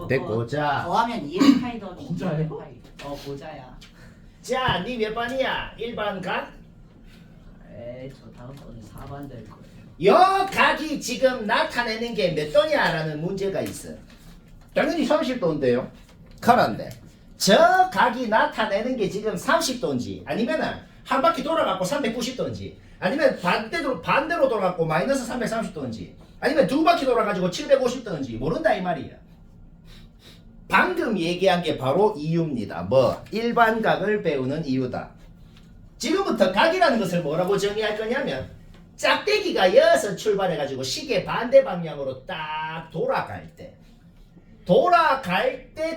됐고 자, 더하면 2의 파이 더하면 고자예요? 2의 파이. 고자야. 자, 니 몇 반이야? 1반 각? 에이 저 다음 거는 4반 될 거예요. 여 각이 지금 나타내는 게 몇 도냐라는 문제가 있어. 당연히 30도인데요. 그런데 저 각이 나타내는 게 지금 30도인지 아니면은 한 바퀴 돌아갖고 390도인지 아니면 반대로 돌아갖고 마이너스 330도인지 아니면 두 바퀴 돌아가지고 750도인지 모른다 이 말이야. 방금 얘기한 게 바로 이유입니다. 뭐? 일반각을 배우는 이유다. 지금부터 각이라는 것을 뭐라고 정의할 거냐면 짝대기가 여기서 출발해가지고 시계 반대 방향으로 딱 돌아갈 때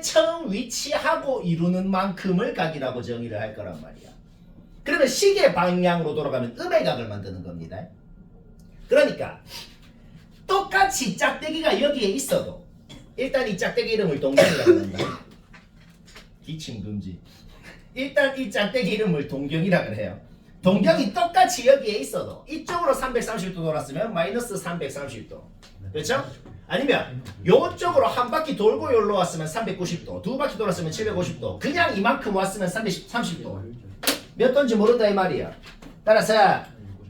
처음 위치하고 이루는 만큼을 각이라고 정의를 할 거란 말이야. 그러면 시계 방향으로 돌아가면 음의 각을 만드는 겁니다. 그러니까 똑같이 짝대기가 여기에 있어도 일단 이 짝대기 이름을 동경이라고 한다. 기침 금지. 일단 이 짝대기 이름을 동경이라고 해요. 동경이 똑같이 여기에 있어도 이쪽으로 330도 돌았으면 마이너스 330도. 그렇죠? 아니면 요쪽으로 한 바퀴 돌고 여기로 왔으면 390도. 두 바퀴 돌았으면 750도. 그냥 이만큼 왔으면 330도. 몇 도인지 모른다 이 말이야. 따라서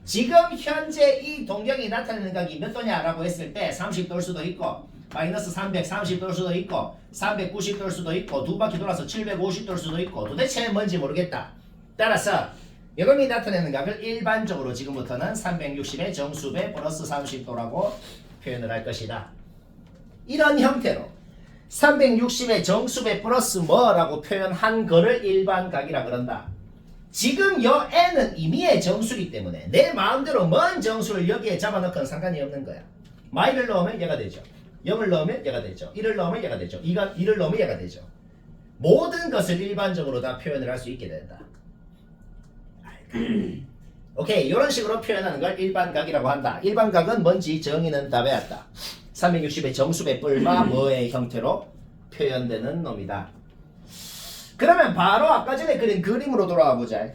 지금 현재 이 동경이 나타내는 각이 몇 도냐라고 했을 때 30도일 수도 있고 마이너스 330도일 수도 있고 390도일 수도 있고 두 바퀴 돌아서 750도일 수도 있고 도대체 뭔지 모르겠다. 따라서 이놈이 나타내는 각을 일반적으로 지금부터는 360의 정수배 플러스 30도라고 표현을 할 것이다. 이런 형태로 360의 정수배 플러스 뭐라고 표현한 거를 일반각이라 그런다. 지금 여 n은 임의의 정수이기 때문에 내 마음대로 뭔 정수를 여기에 잡아넣건 상관이 없는 거야. 마이를 넣으면 얘가 되죠. 0을 넣으면 얘가 되죠. 1을 넣으면 얘가 되죠. 2를 넣으면 얘가 되죠. 모든 것을 일반적으로 다 표현을 할 수 있게 된다. 오케이, 이런 식으로 표현하는 걸 일반각이라고 한다. 일반각은 뭔지 정의는 다 배웠다. 360의 정수배 뿔마 뭐의 형태로 표현되는 놈이다. 그러면 바로 아까 전에 그린 그림으로 돌아와 보자.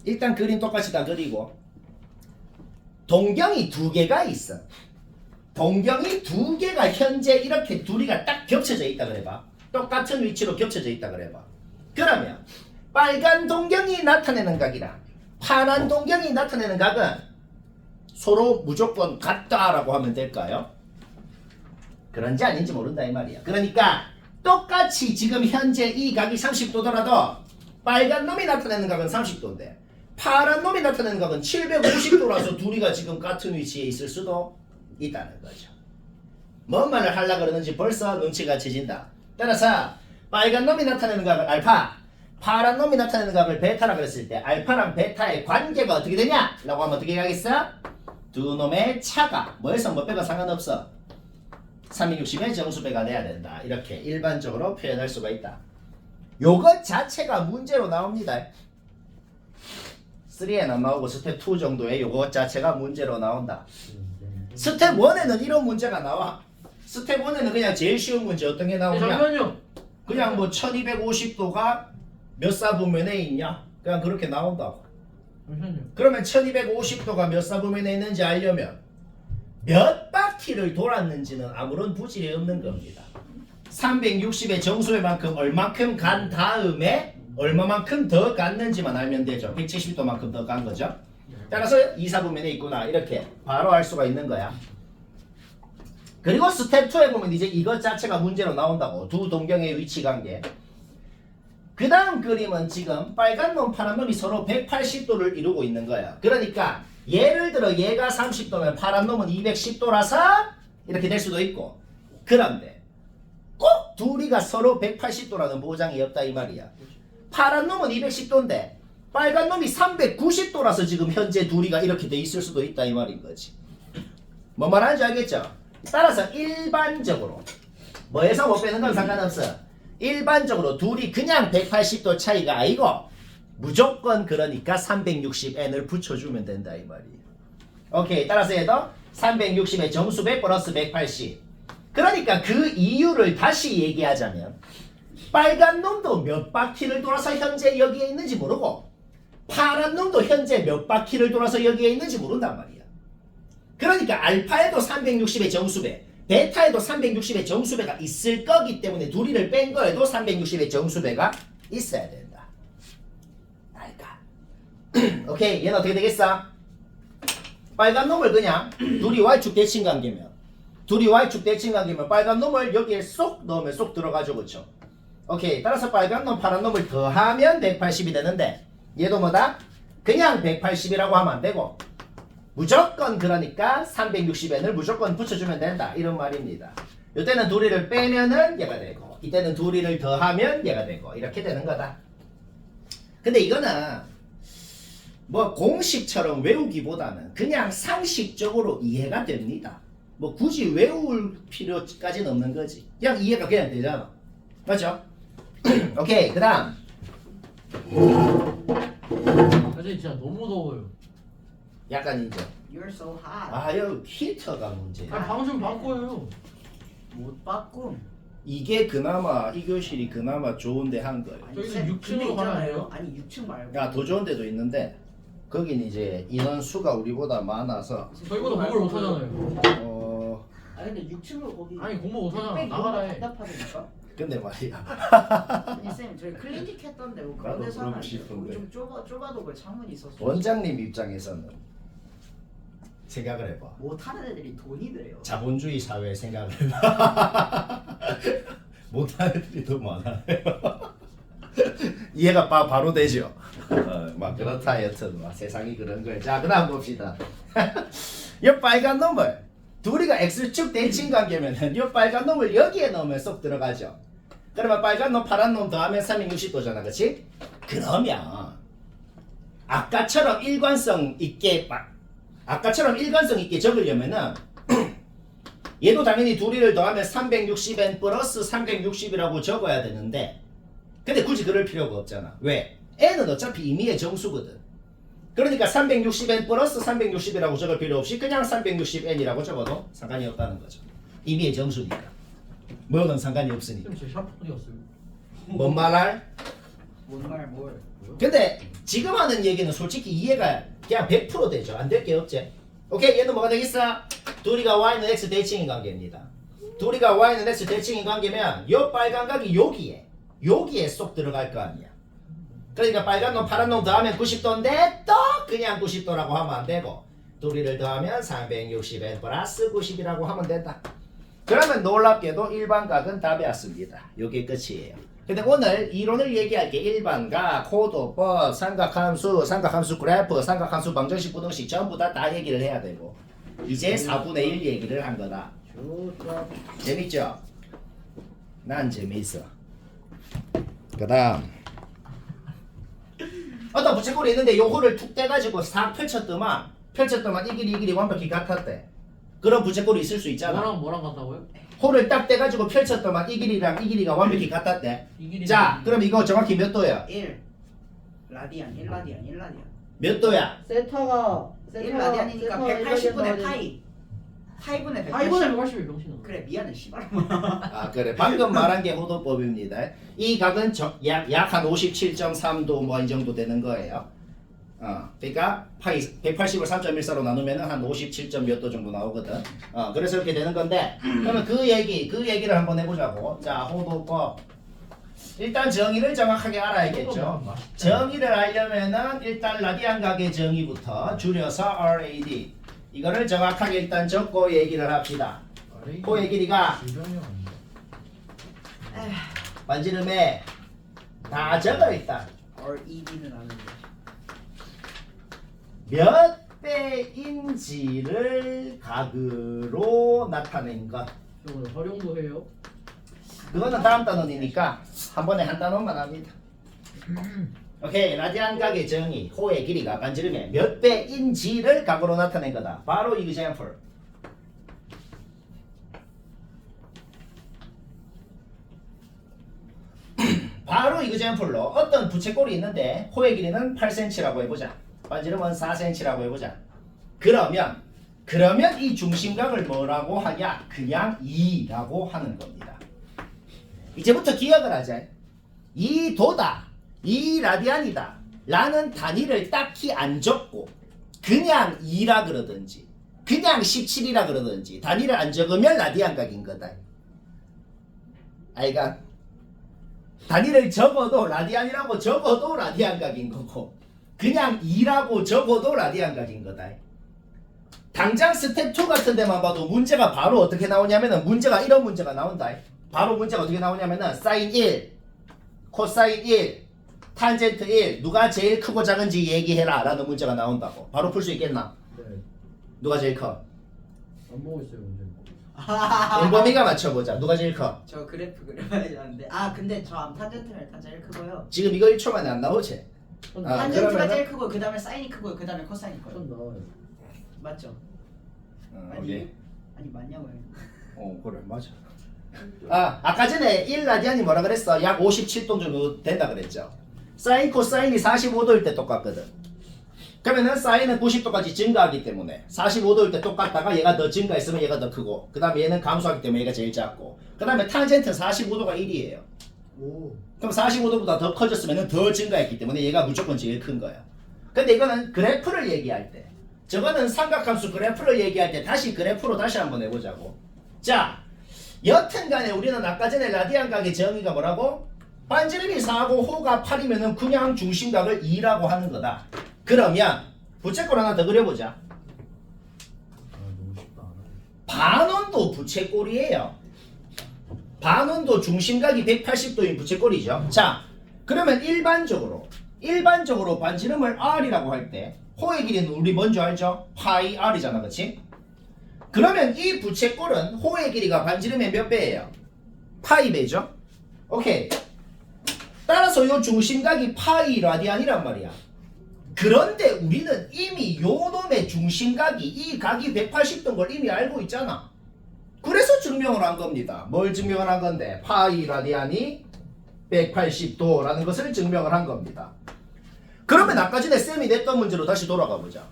일단 그림 똑같이 다 그리고 동경이 두 개가 있어. 동경이 두 개가 현재 이렇게 둘이가 딱 겹쳐져 있다 그래봐. 똑같은 위치로 겹쳐져 있다 그래봐. 그러면 빨간 동경이 나타내는 각이랑 파란 동경이 나타내는 각은 서로 무조건 같다라고 하면 될까요? 그런지 아닌지 모른다 이 말이야. 그러니까 똑같이 지금 현재 이 각이 30도더라도 빨간 놈이 나타내는 각은 30도인데 파란 놈이 나타내는 각은 750도라서 둘이가 지금 같은 위치에 있을 수도 있다는 거죠. 뭔 말을 하려고 그러는지 벌써 눈치가 채진다. 따라서 빨간 놈이 나타내는 각을 알파, 파란 놈이 나타내는 각을 베타라 그랬을 때 알파랑 베타의 관계가 어떻게 되냐? 라고 하면 어떻게 하겠어? 두 놈의 차가 뭐에서 뭐 빼가 상관없어. 360의 정수배가 돼야 된다. 이렇게 일반적으로 표현할 수가 있다. 요것 자체가 문제로 나옵니다. 3에는 안 나오고 스텝 2 정도의 요것 자체가 문제로 나온다. 스텝 1에는 이런 문제가 나와. 스텝 1에는 그냥 제일 쉬운 문제 어떤 게 나오냐? 잠깐만요. 그냥 뭐 1250도가 몇 사분면에 있냐? 그냥 그렇게 나온다고. 잠시만요. 그러면 1250도가 몇 사분면에 있는지 알려면 몇 바퀴를 돌았는지는 아무런 부질이 없는 겁니다. 360의 정수배만큼 얼마큼 간 다음에 얼마만큼 더 갔는지만 알면 되죠. 170도만큼 더 간 거죠. 따라서 2사분면에 있구나 이렇게 바로 알 수가 있는 거야. 그리고 스텝 2에 보면 이제 이것 자체가 문제로 나온다고. 두 동경의 위치 관계. 그 다음 그림은 지금 빨간 놈 파란 놈이 서로 180도를 이루고 있는 거야. 그러니까 예를 들어 얘가 30도면 파란 놈은 210도라서 이렇게 될 수도 있고, 그런데 꼭 둘이가 서로 180도라는 보장이 없다 이 말이야. 파란 놈은 210도인데 빨간 놈이 390도라서 지금 현재 둘이가 이렇게 돼 있을 수도 있다 이 말인 거지. 뭔 말하는지 알겠죠? 따라서 일반적으로 뭐에서 못 빼는 건 상관없어. 일반적으로 둘이 그냥 180도 차이가 아니고 무조건 그러니까 360n을 붙여주면 된다 이 말이에요. 오케이, 따라서 얘도 360의 정수배 플러스 180. 그러니까 그 이유를 다시 얘기하자면 빨간 놈도 몇 바퀴를 돌아서 현재 여기에 있는지 모르고 파란 놈도 현재 몇 바퀴를 돌아서 여기에 있는지 모른단 말이야. 그러니까 알파에도 360의 정수배, 베타에도 360의 정수배가 있을 거기 때문에 둘이를 뺀 거에도 360의 정수배가 있어야 된다. 알까? 오케이, 얘는 어떻게 되겠어? 빨간 놈을 그냥 둘이 Y축 대칭 관계면 빨간 놈을 여기에 쏙 넣으면 쏙 들어가죠, 그쵸? 오케이, 따라서 빨간 놈 파란 놈을 더하면 180이 되는데 얘도 뭐다? 그냥 180이라고 하면 안 되고 무조건 그러니까 360n을 무조건 붙여주면 된다 이런 말입니다. 이때는 둘이를 빼면은 얘가 되고 이때는 둘이를 더하면 얘가 되고 이렇게 되는 거다. 근데 이거는 뭐 공식처럼 외우기보다는 그냥 상식적으로 이해가 됩니다. 뭐 굳이 외울 필요까지는 없는 거지. 그냥 이해가 그냥 되잖아. 맞죠? 오케이, 그 다음 사실 진짜 너무 더워요. 약간 이제 You're so hot. 아 여기 히터가 문제야. 아니 방 좀 바꿔요. 못 바꿈. 이게 그나마 이 교실이 그나마 좋은데 한 거예요. 아니, 저기는 쌤, 6층으로 근데 있잖아요. 가나요? 아니 6층 말고. 야, 더 좋은 데도 있는데 거긴 이제 인원 수가 우리보다 많아서 저희보다 공부를 못 하잖아요. 아니 근데 6층으로 거기. 아니 공부 못 하잖아. 백 나가라 너무 해. 답답하다니까. 근데 말이야. 아니 쌤 저희 클리닉 했던데 뭐 그런 나도 데서 하면 그러고 싶은데. 좀 좁아도 그 창문이 있었어. 원장님 입장에서는 생각을 해봐. 못하는 애들이 돈이 들어요. 자본주의 사회에 생각을 해봐. 못하는 애들이 더 많아요. 이해가 바로 되죠. 막 그렇다 여튼 막 세상이 그런 거예요. 자, 그다음 봅시다. 이 빨간 놈을 둘이가 x축 대칭 관계면은 이 빨간 놈을 여기에 넣으면 쏙 들어가죠. 그러면 빨간 놈 파란 놈 더하면 360도잖아, 그렇지? 그러면 아까처럼 일관성 있게 적으려면은 얘도 당연히 둘이를 더하면 360n 플러스 360이라고 적어야 되는데 근데 굳이 그럴 필요가 없잖아. 왜? n은 어차피 임의의 정수거든. 그러니까 360n 플러스 360이라고 적을 필요 없이 그냥 360n이라고 적어도 상관이 없다는 거죠. 임의의 정수니까. 뭐는 상관이 없으니까. 쌤, 제 샤프 어디 갔어요? 뭔 말할? 뭔말 뭘. 근데 지금 하는 얘기는 솔직히 이해가 그냥 100% 되죠. 안 될 게 없지. 오케이, 얘는 뭐가 되겠어? 둘이가 y는 x 대칭인 관계입니다. 둘이가 y는 x 대칭인 관계면 요 빨간 각이 여기에 쏙 들어갈 거 아니야. 그러니까 빨간 놈 파란 놈 더하면 90도인데 또 그냥 90도라고 하면 안 되고 둘이를 더하면 360n 플러스 90이라고 하면 된다. 그러면 놀랍게도 일반각은 다 배웠습니다. 요게 끝이에요. 근데 오늘 이론을 얘기할 게 일반각, 호도법, 삼각함수 그래프, 삼각함수 방정식, 부등식 전부 다 얘기를 해야 되고 이제 4분의 1 얘기를 한 거다. 좋다. 재밌죠? 난 재밌어. 그 다음 어떤 부채꼴이 있는데 요거를 툭 떼가지고 싹 펼쳤더만 이 길이 완벽히 같았대. 그런 부채꼴이 있을 수 있잖아. 뭐랑 같다고요? 홀을 딱 떼가지고 펼쳤더만 이 길이가 완벽히 같았대. 이 길이. 자, 그럼 이거 정확히 몇 도야? 1 라디안 1라디안 몇 도야? 세타가 1라디안이니까 180분의 파이분의 180. 8분의 180이 병신아. 그래 미안해 씨발. 아, 그래. 방금 말한 게 호도법입니다. 이 각은 약 한 57.3도 뭐 이 정도 되는 거예요. 그러니까 파이 180을 3.14로 나누면 한 57. 몇 도 정도 나오거든. 그래서 이렇게 되는 건데 그러면 그 얘기를 한번 해보자고. 자, 호도법. 일단 정의를 정확하게 알아야겠죠. 정의를 알려면은 일단 라디안 각의 정의부터 줄여서 RAD 이거를 정확하게 일단 적고 얘기를 합시다. 코의 길이가 반지름에 다 적어 일단 RED는 아는데. 몇 배인지를 각으로 나타낸 것. 오늘 활용도 해요. 그거는 다음 단원이니까 한 번에 한 단원만 합니다. 오케이, 라디안 각의 정의, 호의 길이가 반지름의 몇 배인지를 각으로 나타낸 거다. 바로 example. 바로 example로 어떤 부채꼴이 있는데 호의 길이는 8cm라고 해보자. 반지름은 4cm라고 해보자. 그러면 이 중심각을 뭐라고 하냐? 그냥 2라고 하는 겁니다. 이제부터 기억을 하자. 이 도다, 이 라디안이다 라는 단위를 딱히 안 적고 그냥 2라 그러든지 그냥 17이라 그러든지 단위를 안 적으면 라디안 각인 거다. 아이가 단위를 적어도 라디안이라고 적어도 라디안 각인 거고 그냥 2라고 적어도 라디안 각인 거다. 당장 스텝 2 같은 데만 봐도 문제가 바로 어떻게 나오냐면은 문제가 이런 문제가 나온다. 바로 문제가 어떻게 나오냐면은 사인 1, 코사인 1, 탄젠트 1 누가 제일 크고 작은지 얘기해라 라는 문제가 나온다고. 바로 풀 수 있겠나? 네. 누가 제일 커? 안 보고 있어요 문제. 인범이가 맞춰보자. 누가 제일 커? 저 그래프 그려야 되는데 근데 저 암탄젠트가 일단 제일 크고요. 지금 이거 1초 만에 안 나오지? 아, 탄젠트가 그러면은- 제일 크고 그 다음에 사인이 크고 그 다음에 코사인이 커요. 전 나와요. 맞죠? 오케이. 아니 맞냐고요. 그래 맞아. 아까 전에 1라디안이 뭐라 그랬어? 약 57도 정도 된다 그랬죠. 사인 코사인이 45도일 때 똑같거든. 그러면은 사인은 90도까지 증가하기 때문에 45도일 때 똑같다가 얘가 더 증가했으면 얘가 더 크고 그 다음에 얘는 감소하기 때문에 얘가 제일 작고 그 다음에 탄젠트 45도가 1이에요. 오. 그럼 45도보다 더 커졌으면 더 증가했기 때문에 얘가 무조건 제일 큰 거야. 근데 이거는 그래프를 얘기할 때 저거는 삼각함수 그래프를 얘기할 때 다시 그래프로 다시 한번 해보자고. 자 여튼간에 우리는 아까 전에 라디안 각의 정의가 뭐라고? 반지름이 4고 호가 8이면은 그냥 중심각을 2라고 하는 거다. 그러면 부채꼴 하나 더 그려보자. 너무 쉽다. 반원도 부채꼴이에요. 반원도 중심각이 180도인 부채꼴이죠. 자 그러면 일반적으로 반지름을 r이라고 할 때 호의 길이는 우리 뭔지 알죠? 파이 r이잖아, 그렇지? 그러면 이 부채꼴은 호의 길이가 반지름의 몇 배예요? 파이 배죠? 오케이. 따라서 이 중심각이 파이 라디안이란 말이야. 그런데 우리는 이미 요 놈의 중심각이 이 각이 180도인 걸 이미 알고 있잖아. 그래서 증명을 한 겁니다. 뭘 증명을 한 건데? 파이 라디안이 180도라는 것을 증명을 한 겁니다. 그러면 아까 전에 쌤이 냈던 문제로 다시 돌아가 보자.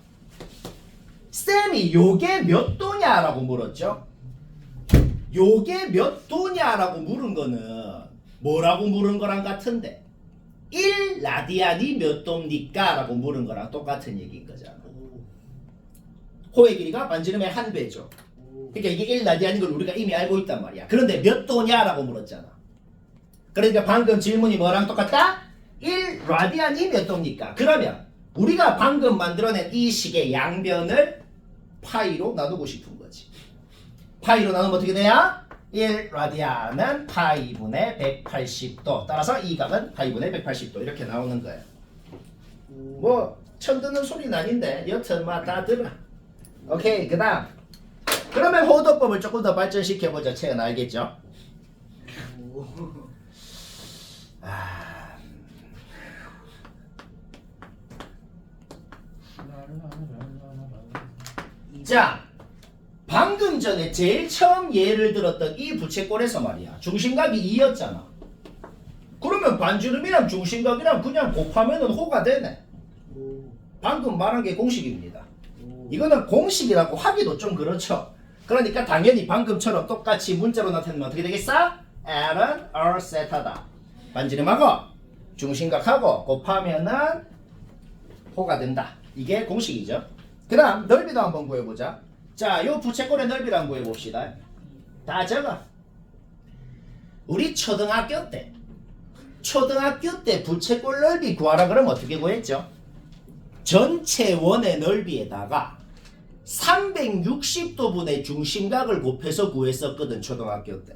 쌤이 요게 몇 도냐라고 물었죠? 요게 몇 도냐라고 물은 거는 뭐라고 물은 거랑 같은데 1 라디안이 몇 도입니까? 라고 물은 거랑 똑같은 얘기인 거잖아. 호의 길이가 반지름의 한 배죠. 그러니까 이게 1 라디안인 걸 우리가 이미 알고 있단 말이야. 그런데 몇 도냐라고 물었잖아. 그러니까 방금 질문이 뭐랑 똑같다? 1 라디안이 몇 도입니까? 그러면 우리가 방금 만들어낸 이 식의 양변을 파이로 나누고 싶은 거지. 파이로 나누면 어떻게 돼요? 1 라디안은 파이분의 180도. 따라서 이 각은 파이분의 180도 이렇게 나오는 거예요. 뭐 처음 듣는 소리는 아닌데 여튼 다 들어. 오케이. 그 다음 그러면 호도법을 조금 더 발전시켜보자. 채은 알겠죠? 자 방금 전에 제일 처음 예를 들었던 이 부채꼴에서 말이야 중심각이 2였잖아. 그러면 반지름이랑 중심각이랑 그냥 곱하면은 호가 되네. 방금 말한 게 공식입니다. 이거는 공식이라고 하기도 좀 그렇죠. 그러니까 당연히 방금처럼 똑같이 문자로 나타내면 어떻게 되겠어? L은 R 세타다. 반지름하고 중심각하고 곱하면은 호가 된다. 이게 공식이죠. 그 다음 넓이도 한번 구해보자. 자, 요 부채꼴의 넓이를 한번 구해봅시다. 다 적어. 우리 초등학교 때 부채꼴 넓이 구하라 그러면 어떻게 구했죠? 전체 원의 넓이에다가 360도분의 중심각을 곱해서 구했었거든 초등학교 때.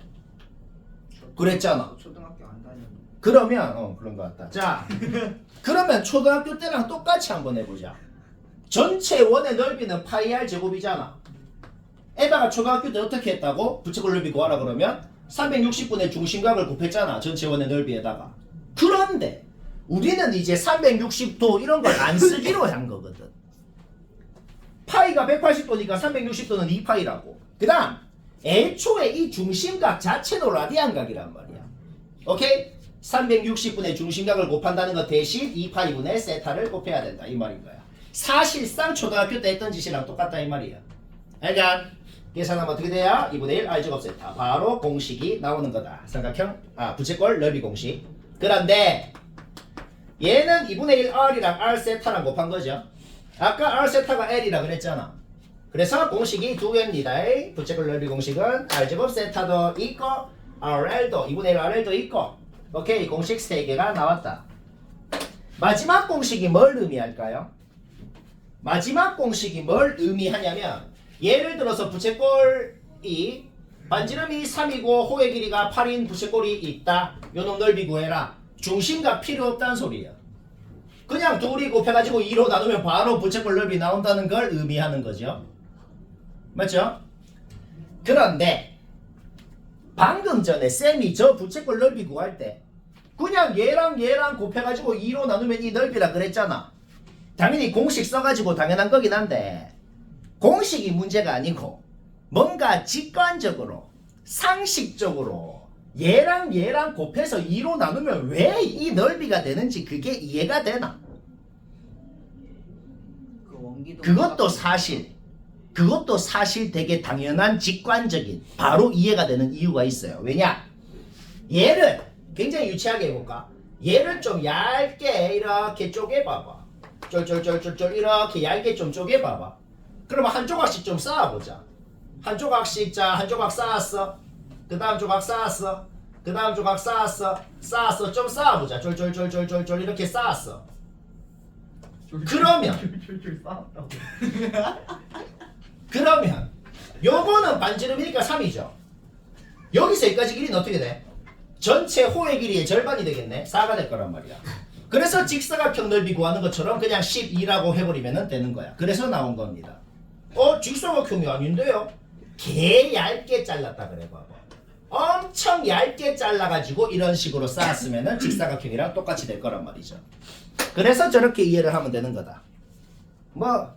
그랬잖아. 초등학교 안 다녔는데. 그러면 그런 것 같다. 자 그러면 초등학교 때랑 똑같이 한번 해보자. 전체 원의 넓이는 파이 r 제곱이잖아. 에바가 초등학교 때 어떻게 했다고? 부채꼴 넓이 구하라 그러면 360분의 중심각을 곱했잖아. 전체 원의 넓이에다가. 그런데 우리는 이제 360도 이런 걸 안 쓰기로 한 거거든. 파이가 180도니까 360도는 2파이라고. 그 다음 애초에 이 중심각 자체도 라디안각이란 말이야. 오케이? 360분의 중심각을 곱한다는 것 대신 2파이분의 세타를 곱해야 된다 이 말인 거야. 사실상 초등학교 때 했던 짓이랑 똑같다 이 말이야. 알간? 계산하면 어떻게 돼요? 2분의 1 r 제곱 세타. 바로 공식이 나오는 거다. 삼각형 부채꼴 넓이 공식. 그런데 얘는 2분의 1 r이랑 r 세타랑 곱한 거죠. 아까 r 세타가 l이라 그랬잖아. 그래서 공식이 두 개입니다. 부채꼴 넓이 공식은 R제곱 세타도 있고 RL도 2분의 1 RL도 있고 오케이 공식 3개가 나왔다. 마지막 공식이 뭘 의미할까요? 마지막 공식이 뭘 의미하냐면 예를 들어서 부채꼴이 반지름이 3이고 호의 길이가 8인 부채꼴이 있다. 요놈 넓이 구해라. 중심각 필요 없다는 소리야. 그냥 둘이 곱해가지고 2로 나누면 바로 부채꼴 넓이 나온다는 걸 의미하는 거죠. 맞죠? 그런데 방금 전에 쌤이 저 부채꼴 넓이 구할 때 그냥 얘랑 곱해가지고 2로 나누면 이 넓이라 그랬잖아. 당연히 공식 써가지고 당연한 거긴 한데 공식이 문제가 아니고 뭔가 직관적으로 상식적으로 얘랑 곱해서 2로 나누면 왜 이 넓이가 되는지 그게 이해가 되나? 그 원기도 그것도 사실 되게 당연한 직관적인 바로 이해가 되는 이유가 있어요. 왜냐? 얘를 굉장히 유치하게 해볼까? 얘를 좀 얇게 이렇게 쪼개봐봐. 쫄쫄쫄쫄쫄 이렇게 얇게 좀 쪼개봐봐. 그러면 한 조각씩 좀 쌓아보자. 한 조각씩 자, 한 조각 쌓았어. 그 다음 조각 쌓았어. 그 다음 조각 쌓았어. 쌓았어. 좀 쌓아보자. 쫄쫄쫄쫄쫄쫄 이렇게 쌓았어. 그러면 요거는 반지름이니까 3이죠. 여기서 여기까지 길이는 어떻게 돼? 전체 호의 길이의 절반이 되겠네. 4가 될 거란 말이야. 그래서 직사각형 넓이 구하는 것처럼 그냥 12라고 해버리면 되는 거야. 그래서 나온 겁니다. 직사각형이 아닌데요? 개 얇게 잘랐다 그래 봐봐. 엄청 얇게 잘라가지고 이런 식으로 쌓았으면 직사각형이랑 똑같이 될 거란 말이죠. 그래서 저렇게 이해를 하면 되는 거다. 뭐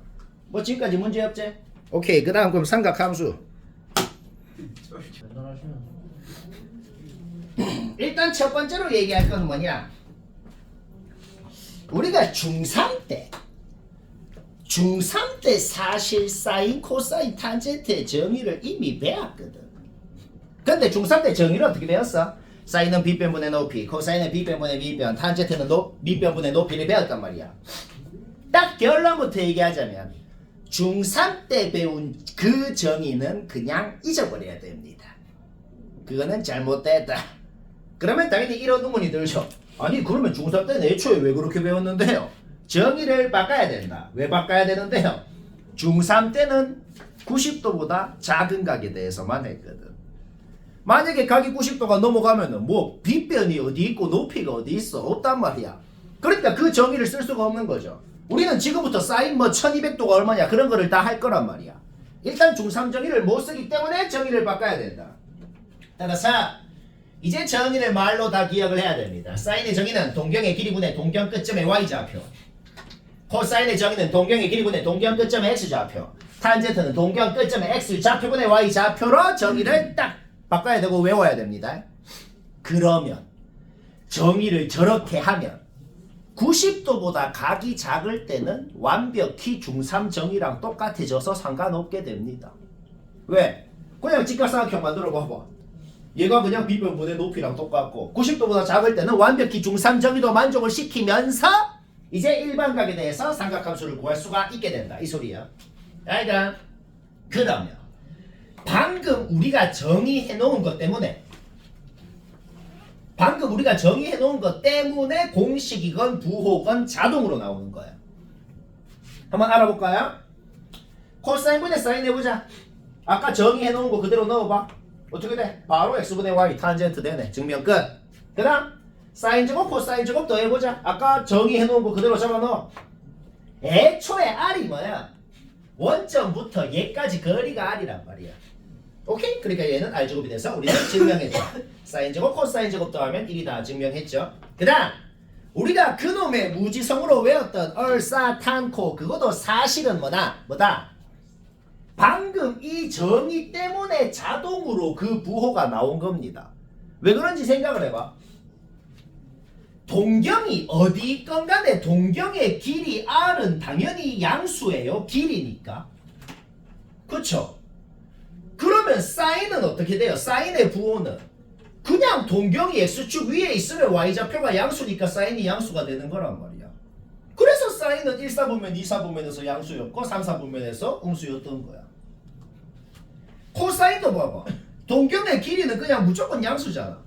지금까지 문제 없지? 오케이. 그 다음 그럼 삼각함수. 대단하시면 일단 첫 번째로 얘기할 건 뭐냐? 우리가 중3 때 사실 사인, 코사인, 탄젠트의 정의를 이미 배웠거든. 근데 중3 때 정의를 어떻게 배웠어? 사인은 빗변분의 높이, 코사인은 빗변분의 밑변, 탄젠트는 밑변분의 높이를 배웠단 말이야. 딱 결론부터 얘기하자면 중3 때 배운 그 정의는 그냥 잊어버려야 됩니다. 그거는 잘못됐다. 그러면 당연히 이런 의문이 들죠. 아니 그러면 중3 때는 애초에 왜 그렇게 배웠는데요? 정의를 바꿔야 된다. 왜 바꿔야 되는데요? 중3 때는 90도보다 작은 각에 대해서만 했거든. 만약에 각이 90도가 넘어가면은 뭐 빗변이 어디 있고 높이가 어디 있어? 없단 말이야. 그러니까 그 정의를 쓸 수가 없는 거죠. 우리는 지금부터 사인 1200도가 얼마냐 그런 거를 다 할 거란 말이야. 일단 중3 정의를 못 쓰기 때문에 정의를 바꿔야 된다. 따라서 이제 정의를 말로 다 기억을 해야 됩니다. 사인의 정의는 동경의 길이분의 동경 끝점의 y좌표. 코사인의 정의는 동경의 길이분의 동경 끝점의 x좌표. 탄젠트는 동경 끝점의 x좌표분의 y좌표로 정의를 딱 바꿔야 되고 외워야 됩니다. 그러면 정의를 저렇게 하면 90도보다 각이 작을 때는 완벽히 중3 정의랑 똑같아져서 상관없게 됩니다. 왜? 그냥 직각삼각형 만들어 봐봐. 얘가 그냥 빗변분의 높이랑 똑같고 90도보다 작을 때는 완벽히 중3 정의도 만족을 시키면서 이제 일반각에 대해서 삼각함수를 구할 수가 있게 된다. 이 소리야. 그러니까 그러면 방금 우리가 정의해 놓은 것 때문에 공식이건 부호건 자동으로 나오는 거야. 한번 알아볼까요? 코사인분의 사인 해보자. 아까 정의해 놓은 거 그대로 넣어봐. 어떻게 돼? 바로 x분의 y 탄젠트 되네. 증명 끝. 그 다음 사인 제곱 코사인 제곱 더해보자. 아까 정의해 놓은 거 그대로 잡아넣어. 애초에 r이 뭐야? 원점부터 얘까지 거리가 r이란 말이야. 오케이? 그러니까 얘는 r제곱이 돼서 우리는 증명했죠. 사인 제곱 코사인 제곱 더하면 1이다 증명했죠. 그 다음 우리가 그놈의 무지성으로 외웠던 얼사탄코 그것도 사실은 뭐다? 방금 이 정의 때문에 자동으로 그 부호가 나온 겁니다. 왜 그런지 생각을 해봐. 동경이 어디 있건 간에 동경의 길이 r은 당연히 양수예요. 길이니까. 그쵸? 그러면 사인은 어떻게 돼요? 사인의 부호는 그냥 동경이 x축 위에 있으면 y좌표가 양수니까 사인이 양수가 되는 거란 말이야. 그래서 사인은 1사분면 2사분면에서 양수였고 3사분면에서 음수였던 거야. 코사인도 봐봐. 동경의 길이는 그냥 무조건 양수잖아.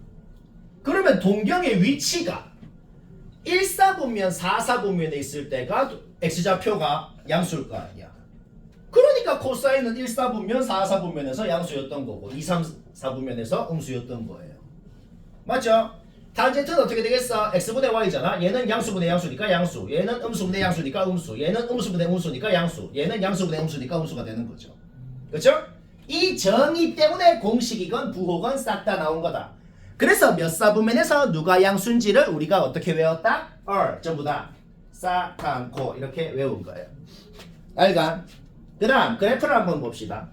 그러면 동경의 위치가 1사분면 4사분면에 있을 때가 x좌표가 양수일 거 아니야. 그러니까 코사인은 1사분면 4사분면에서 양수였던 거고 2, 3, 4분면에서 음수였던 거예요. 맞죠? 탄젠트는 어떻게 되겠어? x분의 y잖아. 얘는 양수분의 양수니까 양수. 얘는 음수분의 양수니까 음수. 얘는 음수분의 음수니까 양수. 얘는 양수분의 음수니까 음수가 되는 거죠. 그렇죠? 이 정의 때문에 공식이건 부호건 싹 다 나온 거다. 그래서 몇 사분면에서 누가 양수인지를 우리가 어떻게 외웠다? 전부 다 싹한코 이렇게 외운 거예요. 알간? 그 다음 그래프를 한번 봅시다.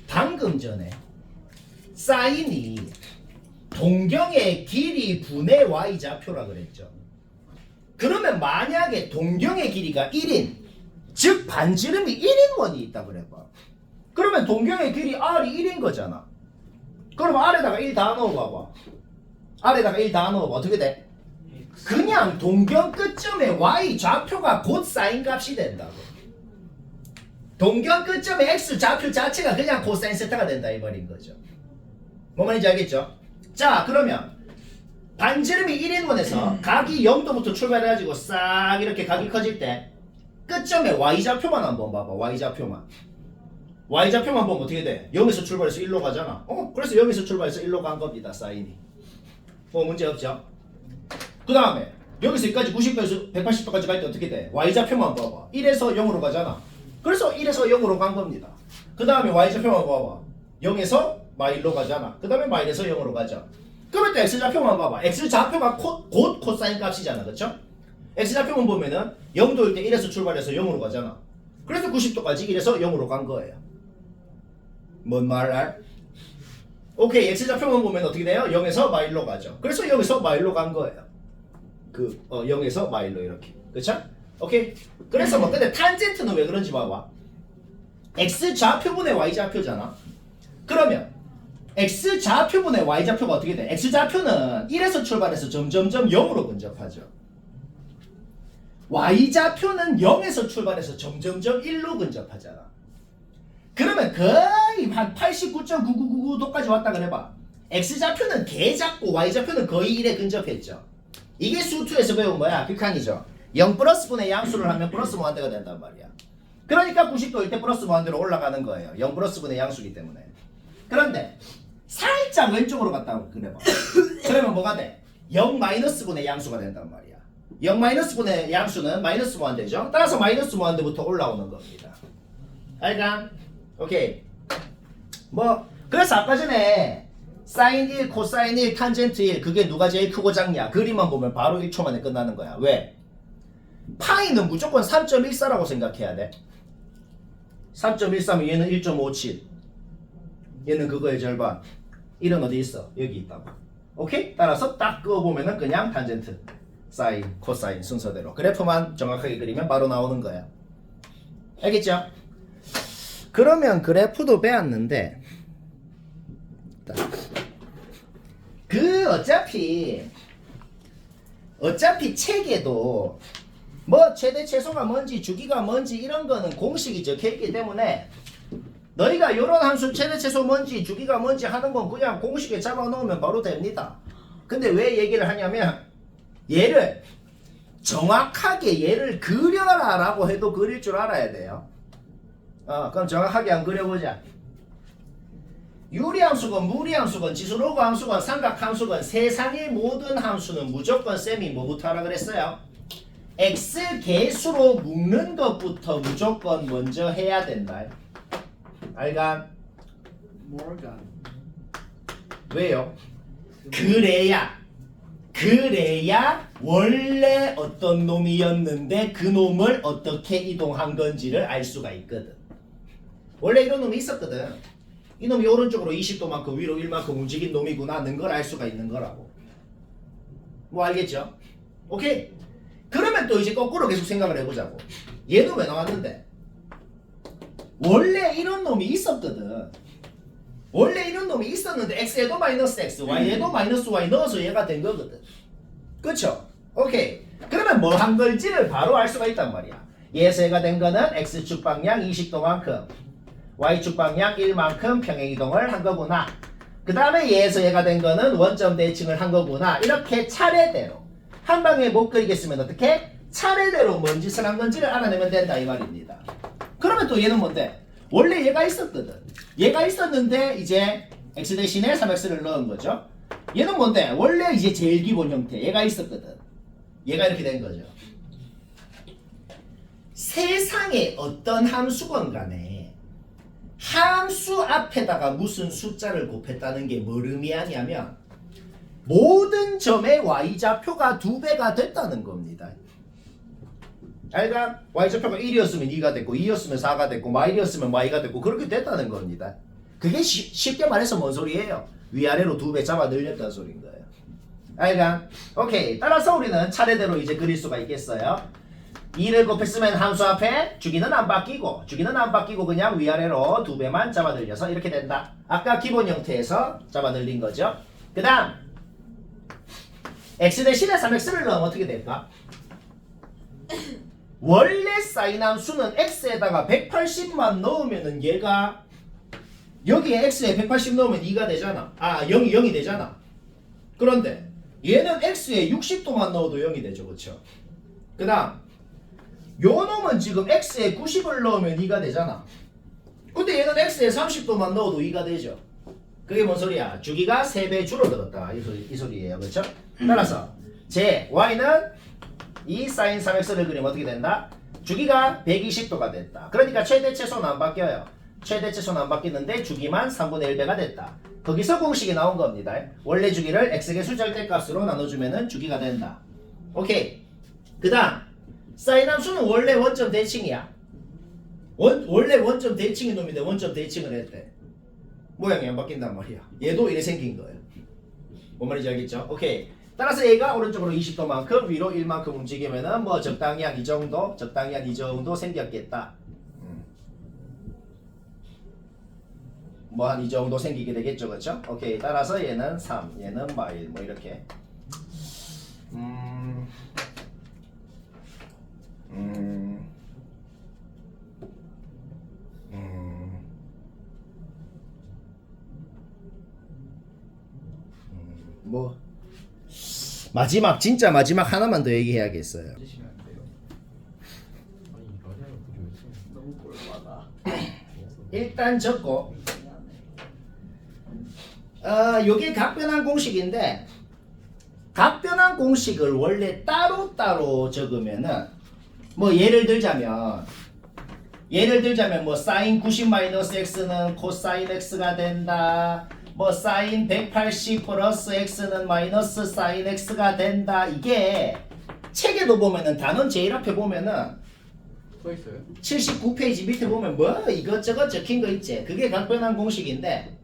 방금 전에 사인이 동경의 길이 분의 y좌표라 그랬죠. 그러면 만약에 동경의 길이가 1인 즉 반지름이 1인원이 있다 그래봐. 그러면 동경의 길이 r이 1인 거잖아. 그럼 아래다가 1 다 넣어봐봐. 아래다가 1 다 넣어봐. 어떻게 돼? 그냥 동경 끝점의 y 좌표가 곧 사인 값이 된다고. 동경 끝점의 x 좌표 자체가 그냥 코사인 세타가 된다 이 말인 거죠. 뭔 말인지 알겠죠? 자 그러면 반지름이 1인원에서 각이 0도부터 출발해가지고 싹 이렇게 각이 커질 때 끝점의 y좌표만 한번 봐봐. y좌표만 보면 어떻게 돼? 0에서 출발해서 1로 가잖아. 그래서 0에서 출발해서 1로 간 겁니다. 사인이. 뭐 문제 없죠? 그 다음에 여기서 여기까지 90도에서 180도까지 갈 때 어떻게 돼? y좌표만 봐봐. 1에서 0으로 가잖아. 그래서 1에서 0으로 간 겁니다. 그 다음에 y좌표만 봐봐. 0에서 마일로 가잖아. 그 다음에 마일에서 0으로 가죠. 그러면 또 x좌표만 봐봐. x좌표가 곧 코사인 값이잖아. 그쵸? x좌표만 보면은 0도일 때 1에서 출발해서 0으로 가잖아. 그래서 90도까지 1에서 0으로 간 거예요. 뭔 말 알? 오케이. x좌표만 보면 어떻게 돼요? 0에서 마일로 가죠. 그래서 0에서 마일로 간 거예요. 0에서 마일로 이렇게. 그쵸? 오케이. 그래서 뭐 근데 탄젠트는 왜 그런지 봐봐. x좌표분의 y좌표잖아. 그러면 x좌표분의 y좌표가 어떻게 돼? x좌표는 1에서 출발해서 점점점 0으로 근접하죠. y좌표는 0에서 출발해서 점점점 1로 근접하잖아. 그러면 거의 한 89.9999도까지 왔다 그래봐. x좌표는 개 작고 y좌표는 거의 1에 근접했죠. 이게 수2에서 배운 뭐야? 극한이죠. 0 플러스 분의 양수를 하면 플러스 무한대가 된단 말이야. 그러니까 90도일 때 플러스 무한대로 올라가는 거예요. 0 플러스 분의 양수이기 때문에. 그런데 살짝 왼쪽으로 갔다 그래봐. 그러면 뭐가 돼? 0 마이너스 분의 양수가 된단 말이야. 0 마이너스 분의 양수는 마이너스 무한대죠. 따라서 마이너스 무한대부터 올라오는 겁니다. 알까? 오케이. 뭐 그래서 아까 전에 사인 1, 코사인 1, 탄젠트 1 그게 누가 제일 크고 작냐? 그림만 보면 바로 1초 만에 끝나는 거야. 왜? 파이는 무조건 3.14라고 생각해야 돼. 3.13면 얘는 1.57. 얘는 그거의 절반. 1은 어디 있어? 여기 있다고. 오케이? 따라서 딱 그어보면은 그냥 탄젠트, 사인, 코사인 순서대로 그래프만 정확하게 그리면 바로 나오는 거야. 알겠죠? 그러면 그래프도 배웠는데 어차피 책에도 뭐 최대 최소가 뭔지 주기가 뭔지 이런 거는 공식이 적혀있기 때문에 너희가 이런 함수 최대 최소 뭔지 주기가 뭔지 하는 건 그냥 공식에 잡아놓으면 바로 됩니다. 근데 왜 얘기를 하냐면 얘를 정확하게 얘를 그려라 라고 해도 그릴 줄 알아야 돼요. 그럼 정확하게 한번 그려보자. 유리함수건 무리함수건 지수로그 함수건 삼각함수건 세상의 모든 함수는 무조건 쌤이 뭐부터 하라 그랬어요? x 개수로 묶는 것부터 무조건 먼저 해야 된다. 알간? 모르간. 왜요? 그래야 원래 어떤 놈이었는데 그 놈을 어떻게 이동한 건지를 알 수가 있거든. 원래 이런 놈이 있었거든. 이 놈이 오른쪽으로 20도만큼 위로 1만큼 움직인 놈이구나는 걸 알 수가 있는 거라고. 뭐 알겠죠? 오케이? 그러면 또 이제 거꾸로 계속 생각을 해보자고. 얘도 왜 나왔는데? 원래 이런 놈이 있었거든. 원래 이런 놈이 있었는데 x에도 마이너스 x, y에도 마이너스 y 넣어서 얘가 된 거거든. 그쵸? 오케이. 그러면 뭐 한 걸지를 바로 알 수가 있단 말이야. 얘에서 얘가 된 거는 x축 방향 20도만큼 y축 방향 1만큼 평행이동을 한 거구나. 그 다음에 얘에서 얘가 된 거는 원점 대칭을 한 거구나. 이렇게 차례대로 한 방에 못 그리겠으면 어떻게? 차례대로 뭔 짓을 한 건지를 알아내면 된다 이 말입니다. 그러면 또 얘는 뭔데? 원래 얘가 있었거든. 얘가 있었는데 이제 x 대신에 3x를 넣은 거죠. 얘는 뭔데? 원래 이제 제일 기본 형태 얘가 있었거든. 얘가 이렇게 된 거죠. 세상에 어떤 함수건 간에 함수 앞에다가 무슨 숫자를 곱했다는 게 뭘 의미하냐면 모든 점의 y좌표가 2배가 됐다는 겁니다. 그러니까 y좌표가 1이었으면 2가 됐고 2였으면 4가 됐고 마일이었으면 y가 됐고 그렇게 됐다는 겁니다. 그게 쉽게 말해서 뭔 소리예요? 위아래로 2배 잡아 늘렸다는 소리인 거예요. 그러니까 오케이. 따라서 우리는 차례대로 이제 그릴 수가 있겠어요. 2를 곱했으면 함수 앞에 주기는 안 바뀌고 그냥 위아래로 2배만 잡아 늘려서 이렇게 된다. 아까 기본 형태에서 잡아 늘린 거죠. 그 다음 x 대신에 3x를 넣으면 어떻게 될까? 원래 사인 함수는 x에다가 180만 넣으면은 얘가 여기에 x에 180 넣으면 2가 되잖아. 0이 되잖아. 그런데 얘는 x에 60도만 넣어도 0이 되죠. 그렇죠? 그 다음 요 놈은 지금 x에 90을 넣으면 2가 되잖아. 근데 얘는 x에 30도만 넣어도 2가 되죠. 그게 뭔 소리야? 주기가 3배 줄어들었다. 이 소리예요. 그렇죠? 따라서 제 y는 이 사인 3x를 그리면 어떻게 된다? 주기가 120도가 됐다. 그러니까 최대 최소는 안 바뀌어요. 최대 최소는 안 바뀌는데 주기만 3분의 1배가 됐다. 거기서 공식이 나온 겁니다. 원래 주기를 x개수 절대값으로 나눠주면 주기가 된다. 오케이. 그 다음 사인 함수는 원래 원점 대칭이야. 원래 원점 대칭인 놈인데 원점 대칭을 했대. 모양이 안 바뀐단 말이야. 얘도 이래 생긴 거예요. 뭔 말인지 알겠죠? 오케이. 따라서 얘가 오른쪽으로 20도만큼 위로 1만큼 움직이면은 뭐 적당히 한 이 정도 생겼겠다. 뭐 한 이 정도 생기게 되겠죠, 그렇죠? 오케이. 따라서 얘는 3, 얘는 마일 뭐 이렇게. 뭐 마지막 진짜 마지막 하나만 더 얘기해야겠어요. 해주시면 안 돼요. 아니 라디오를 보지 왜 너무 꼴받아. 일단 적고 요게 각변환 공식인데 각변환 공식을 원래 따로따로 적으면은 뭐 예를 들자면 뭐 사인 90 마이너스 x는 코사인 x가 된다. 뭐 사인 180 플러스 x는 마이너스 사인 x가 된다. 이게 책에도 보면은 단원 제일 앞에 보면은 써 있어요? 79페이지 밑에 보면 뭐 이것저것 적힌 거 있지. 그게 각변환 공식인데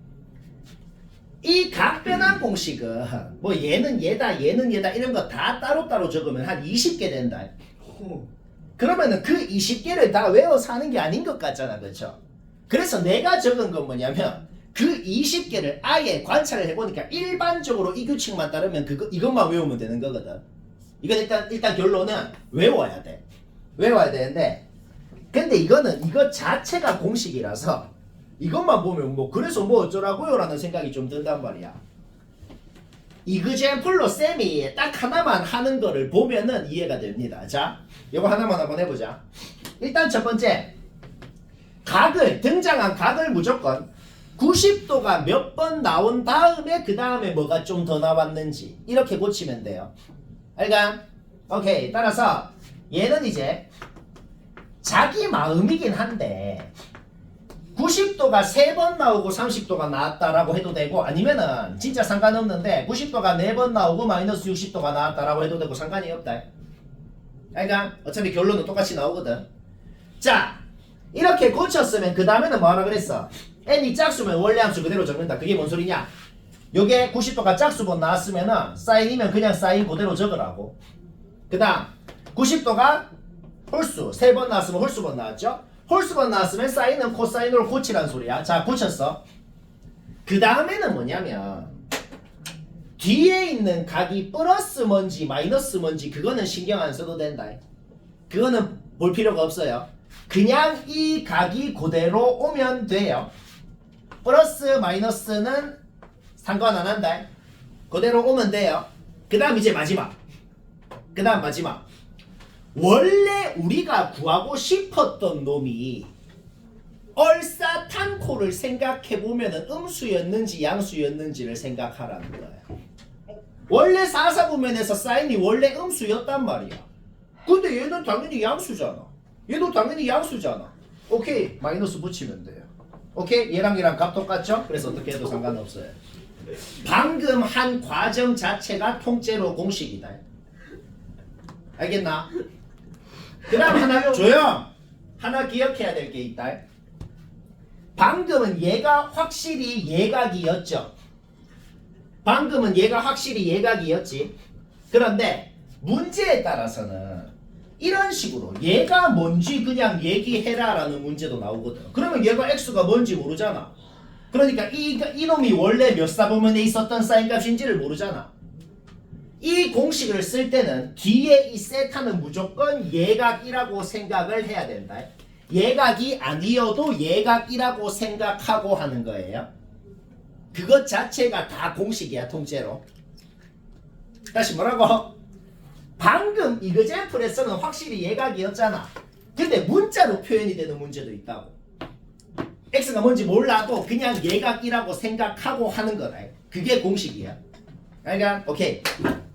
이 각변환 공식은 뭐 얘는 얘다 이런 거 다 따로따로 적으면 한 20개 된다. 그러면은 그 20개를 다 외워서 하는 게 아닌 것 같잖아. 그렇죠? 그래서 내가 적은 건 뭐냐면 그 20개를 아예 관찰을 해보니까 일반적으로 이 규칙만 따르면 이것만 외우면 되는 거거든. 이건 일단 결론은 외워야 돼. 외워야 되는데 근데 이거 자체가 공식이라서 이것만 보면 뭐 그래서 뭐 어쩌라고요 라는 생각이 좀 든단 말이야. 이그젠플로 쌤이 딱 하나만 하는 거를 보면은 이해가 됩니다. 자, 이거 하나만 한번 해보자. 일단 첫 번째 등장한 각을 무조건 90도가 몇 번 나온 다음에 그 다음에 뭐가 좀 더 나왔는지 이렇게 고치면 돼요. 알까? 오케이. 따라서 얘는 이제 자기 마음이긴 한데 90도가 3번 나오고 30도가 나왔다라고 해도 되고 아니면은 진짜 상관없는데 90도가 4번 나오고 마이너스 60도가 나왔다라고 해도 되고 상관이 없다. 그러니까 어차피 결론은 똑같이 나오거든. 자, 이렇게 고쳤으면 그 다음에는 뭐하라 그랬어? n이 짝수면 원래 함수 그대로 적는다. 그게 뭔 소리냐? 요게 90도가 짝수번 나왔으면은 사인이면 그냥 사인 그대로 적으라고. 그 다음 90도가 홀수 3번 나왔으면 홀수번 나왔죠? 홀수번 나왔으면 사인은 코사인으로 고치란 소리야. 자, 고쳤어. 그 다음에는 뭐냐면 뒤에 있는 각이 플러스 뭔지 마이너스 뭔지 그거는 신경 안 써도 된다. 그거는 볼 필요가 없어요. 그냥 이 각이 그대로 오면 돼요. 플러스 마이너스는 상관 안 한다. 그대로 오면 돼요. 그 다음 이제 마지막. 그 다음 마지막. 원래 우리가 구하고 싶었던 놈이 얼사탄코를 생각해보면 음수였는지 양수였는지를 생각하라는 거예요. 원래 사사분면에서 사인이 원래 음수였단 말이야. 근데 얘는 당연히 양수잖아. 얘도 당연히 양수잖아. 오케이, 마이너스 붙이면 돼요. 오케이, 얘랑 얘랑 값 똑같죠? 그래서 어떻게 해도 상관없어요. 방금 한 과정 자체가 통째로 공식이다. 알겠나? 그 다음 하나 조용! 하나 기억해야 될 게 있다. 방금은 얘가 확실히 예각이었죠. 방금은 얘가 확실히 예각이었지. 그런데 문제에 따라서는 이런 식으로 얘가 뭔지 그냥 얘기해라라는 문제도 나오거든. 그러면 얘가 x가 뭔지 모르잖아. 그러니까 이놈이 원래 몇 사분면에 있었던 사인 값인지를 모르잖아. 이 공식을 쓸 때는 뒤에 이 세타는 무조건 예각이라고 생각을 해야 된다. 예각이 아니어도 예각이라고 생각하고 하는 거예요. 그것 자체가 다 공식이야, 통째로. 다시 뭐라고? 방금 이그젠플에서는 확실히 예각이었잖아. 근데 문자로 표현이 되는 문제도 있다고. x가 뭔지 몰라도 그냥 예각이라고 생각하고 하는 거다. 그게 공식이야. 그러니까 오케이.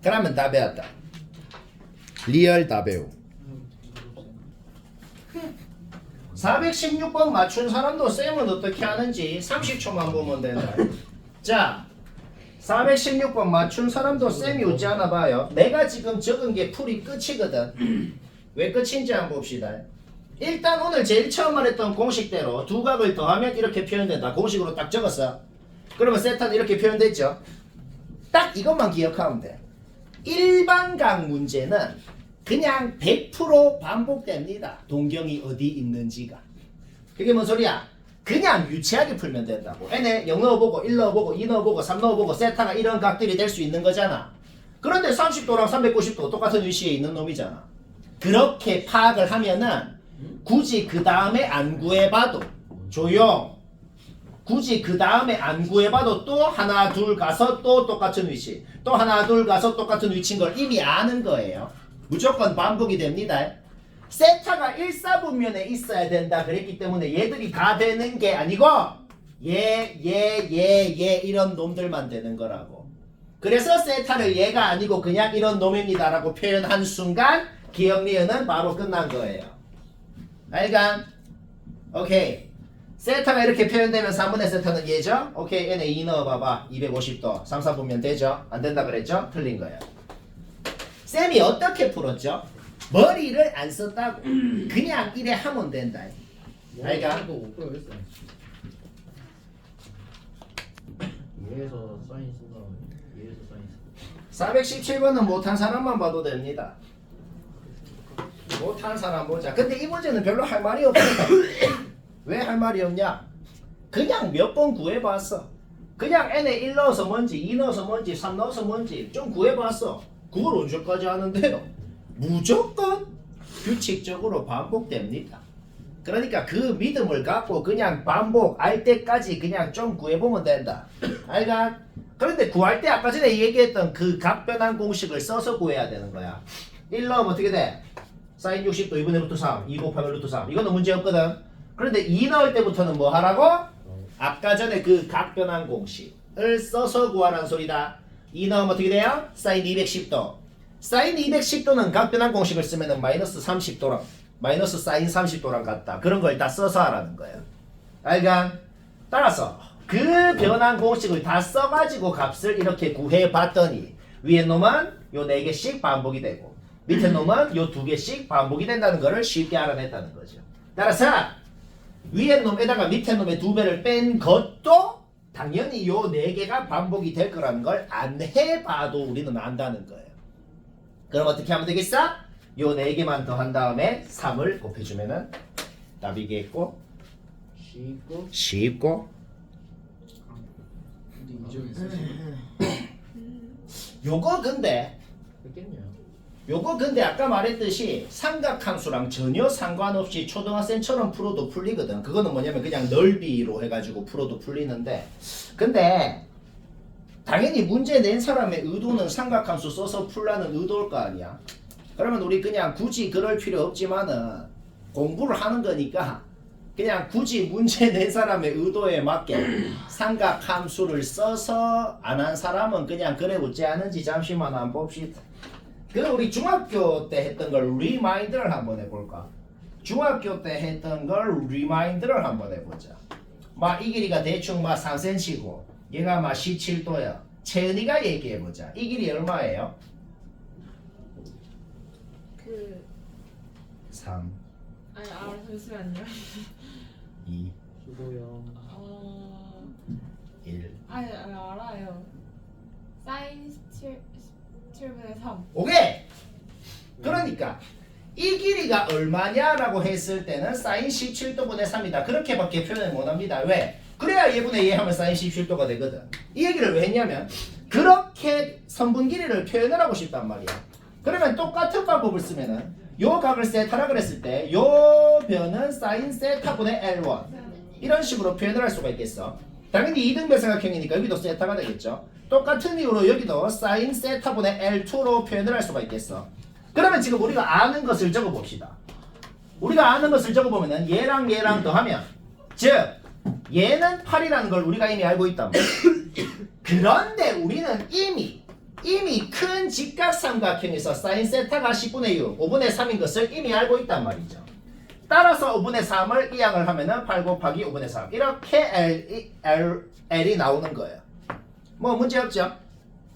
그러면 다 배웠다. 리얼 다 배우. 416번 맞춘 사람도 쌤은 어떻게 하는지 30초만 보면 된다. 자, 416번 맞춘 사람도 쌤이 웃지 않아 봐요. 내가 지금 적은 게 풀이 끝이거든. 왜 끝인지 한번 봅시다. 일단 오늘 제일 처음 말했던 공식대로 두 각을 더하면 이렇게 표현된다. 공식으로 딱 적었어. 그러면 세타는 이렇게 표현됐죠. 딱 이것만 기억하면 돼. 일반각 문제는 그냥 100% 반복됩니다. 동경이 어디 있는지가. 그게 뭔 소리야? 그냥 유치하게 풀면 된다고. n에 0 넣어보고 1 넣어보고 2 넣어보고 3 넣어보고 세타가 이런 각들이 될 수 있는 거잖아. 그런데 30도랑 390도 똑같은 위치에 있는 놈이잖아. 그렇게 파악을 하면은 굳이 그 다음에 안 구해봐도 조용. 굳이 그 다음에 안 구해봐도 또 하나 둘 가서 또 똑같은 위치, 또 하나 둘 가서 똑같은 위치인 걸 이미 아는 거예요. 무조건 반복이 됩니다. 세타가 1사분면에 있어야 된다 그랬기 때문에 얘들이 다 되는 게 아니고 얘 이런 놈들만 되는 거라고. 그래서 세타를 얘가 아니고 그냥 이런 놈입니다 라고 표현한 순간 기억 니은은 바로 끝난 거예요. 알간? 오케이. 세타가 이렇게 표현되면 3분의 세타는 얘죠? 오케이, n에 2 넣어봐봐. 250도. 3, 4분면 되죠? 안 된다 그랬죠? 틀린 거예요. 쌤이 어떻게 풀었죠? 머리를 안 썼다고. 그냥 이래 하면 된다. 알가? 못 풀어겠어. 얘에서 사인 쓴다. 얘에서 사인 쓴다. 417번은 못한 사람만 봐도 됩니다. 못한 사람 보자. 근데 이 문제는 별로 할 말이 없다. 왜 할 말이 없냐? 그냥 몇 번 구해봤어. 그냥 n에 1 넣어서 뭔지 2 넣어서 뭔지 3 넣어서 뭔지 좀 구해봤어. 그걸 언제까지 하는데요? 무조건 규칙적으로 반복됩니다. 그러니까 그 믿음을 갖고 그냥 반복할 때까지 그냥 좀 구해보면 된다. 알가? 그런데 구할 때 아까 전에 얘기했던 그 각변환 공식을 써서 구해야 되는 거야. 1 넣으면 어떻게 돼? 사인 60도 2분의 루트 3, 2 곱하면 루트 3. 이거는 문제 없거든. 그런데 2 넣을 때부터는 뭐 하라고? 아까 전에 그 각변환 공식을 써서 구하라는 소리다. 2 넣으면 어떻게 돼요? 사인 210도. 사인 210도는 각변환 공식을 쓰면은 마이너스 30도랑 마이너스 사인 30도랑 같다. 그런 걸 다 써서 하라는 거예요. 알가? 따라서 그 변환 공식을 다 써가지고 값을 이렇게 구해봤더니 위에 놈은 요 4개씩 반복이 되고 밑에 놈은 요 2개씩 반복이 된다는 거를 쉽게 알아냈다는 거죠. 따라서 위에 놈에다가 밑에 놈의 2배를 뺀 것도 당연히 요 4개가 반복이 될 거라는 걸 안 해봐도 우리는 안다는 거예요. 그럼 어떻게 하면 되겠어? 요 4개만 더 한 다음에 3을 곱해주면은 답이겠고 쉽고 쉽고 근데 이 점이 있어. 요거 근데 됐겠냐? 요거 근데 아까 말했듯이 삼각함수랑 전혀 상관없이 초등학생처럼 풀어도 풀리거든. 그거는 뭐냐면 그냥 넓이로 해가지고 풀어도 풀리는데, 근데 당연히 문제 낸 사람의 의도는 삼각함수 써서 풀라는 의도일 거 아니야. 그러면 우리 그냥 굳이 그럴 필요 없지만은 공부를 하는 거니까 그냥 굳이 문제 낸 사람의 의도에 맞게 삼각함수를 써서 안 한 사람은 그냥 그래 웃지 않은지 잠시만 한번 봅시다. 그 우리 중학교 때 했던 걸 리마인드를 한번 해볼까? 중학교 때 했던 걸 리마인드를 한번 해보자. 막 이 길이가 대충 막 3cm고 얘가 막 17도야. 채은이가 얘기해보자. 이 길이 얼마예요? 그 3, 아니 잠시만요. 2, 수고요. 1. 아니 알아요. 사인 7분의 3. 오케이! 그러니까 이 길이가 얼마냐라고 했을 때는 사인 17도분의 3이다. 그렇게밖에 표현을 못합니다. 왜? 그래야 얘분의 얘 하면 사인 17도가 되거든. 이 얘기를 왜 했냐면 그렇게 선분 길이를 표현을 하고 싶단 말이야. 그러면 똑같은 방법을 쓰면은 요 각을 세타라 그랬을 때 요 변은 사인 세타분의 L1 이런 식으로 표현을 할 수가 있겠어. 당연히 이등변삼각형이니까 여기도 세타가 되겠죠. 똑같은 이유로 여기도 사인 세타분의 L2로 표현을 할 수가 있겠어. 그러면 지금 우리가 아는 것을 적어봅시다. 우리가 아는 것을 적어보면은 얘랑 얘랑 더하면 즉 얘는 8이라는 걸 우리가 이미 알고 있단 말이야. 그런데 우리는 이미 큰 직각삼각형에서 사인 세타가 10분의 6, 5분의 3인 것을 이미 알고 있단 말이죠. 따라서 5분의 3을 이항을 하면은 8 곱하기 5분의 3 이렇게 L이 나오는 거예요. 뭐 문제 없죠?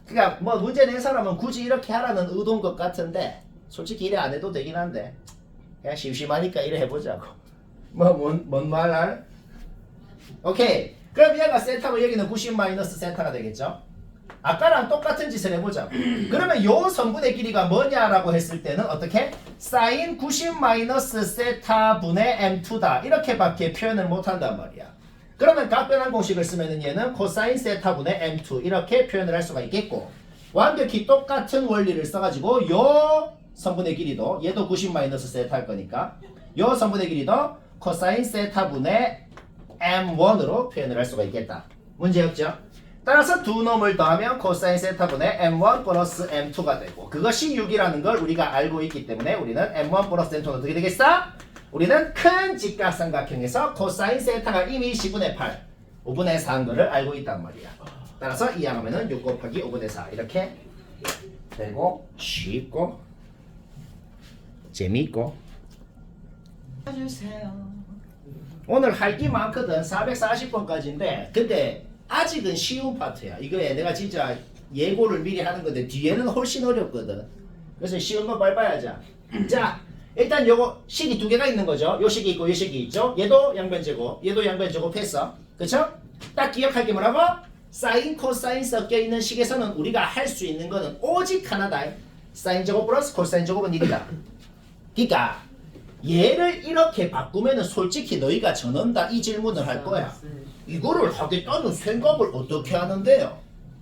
그러니까 뭐 문제 낸 사람은 굳이 이렇게 하라는 의도인 것 같은데 솔직히 이래 안 해도 되긴 한데 그냥 심심하니까 이래 해보자고. 뭐 뭔 말할? 오케이. 그럼 얘가 세타고 여기는 90 마이너스 세타가 되겠죠? 아까랑 똑같은 짓을 해보자. 그러면 요 성분의 길이가 뭐냐라고 했을 때는 어떻게? 사인 90 마이너스 세타분의 m2다. 이렇게밖에 표현을 못한단 말이야. 그러면 각변환 공식을 쓰면은 얘는 코사인 세타분의 m2 이렇게 표현을 할 수가 있겠고, 완벽히 똑같은 원리를 써가지고 요 성분의 길이도 얘도 90 마이너스 세타일 거니까 요 성분의 길이도 코사인 세타분의 m1으로 표현을 할 수가 있겠다. 문제 없죠? 따라서 두 놈을 더하면 코사인 세타분의 m1 플러스 m2가 되고, 그것이 6이라는 걸 우리가 알고 있기 때문에 우리는 m1 플러스 m2는 어떻게 되겠어? 우리는 큰 직각삼각형에서 코사인 세타가 이미 10분의 8, 5분의 4인 거를 알고 있단 말이야. 따라서 이항하면은 6 곱하기 5분의 4 이렇게 되고 쉽고 재미있고. 주세요. 오늘 할 게 많거든. 440번까지인데 근데 아직은 쉬운 파트야. 이거에 내가 진짜 예고를 미리 하는 건데 뒤에는 훨씬 어렵거든. 그래서 쉬운 거 밟아야죠. 자, 일단 요거 식이 두 개가 있는 거죠. 요 식이 있고 요 식이 있죠. 얘도 양변제곱, 얘도 양변제곱 했어. 그쵸? 딱 기억할 게 뭐라고? 사인, 코사인 섞여 있는 식에서는 우리가 할 수 있는 거는 오직 하나다. 사인 제곱 플러스 코사인 제곱은 1이다. 그러니까 얘를 이렇게 바꾸면은 솔직히 너희가 전원다 이 질문을 할 거야. 이거를 하겠다는 생각을 어떻게 하는데요?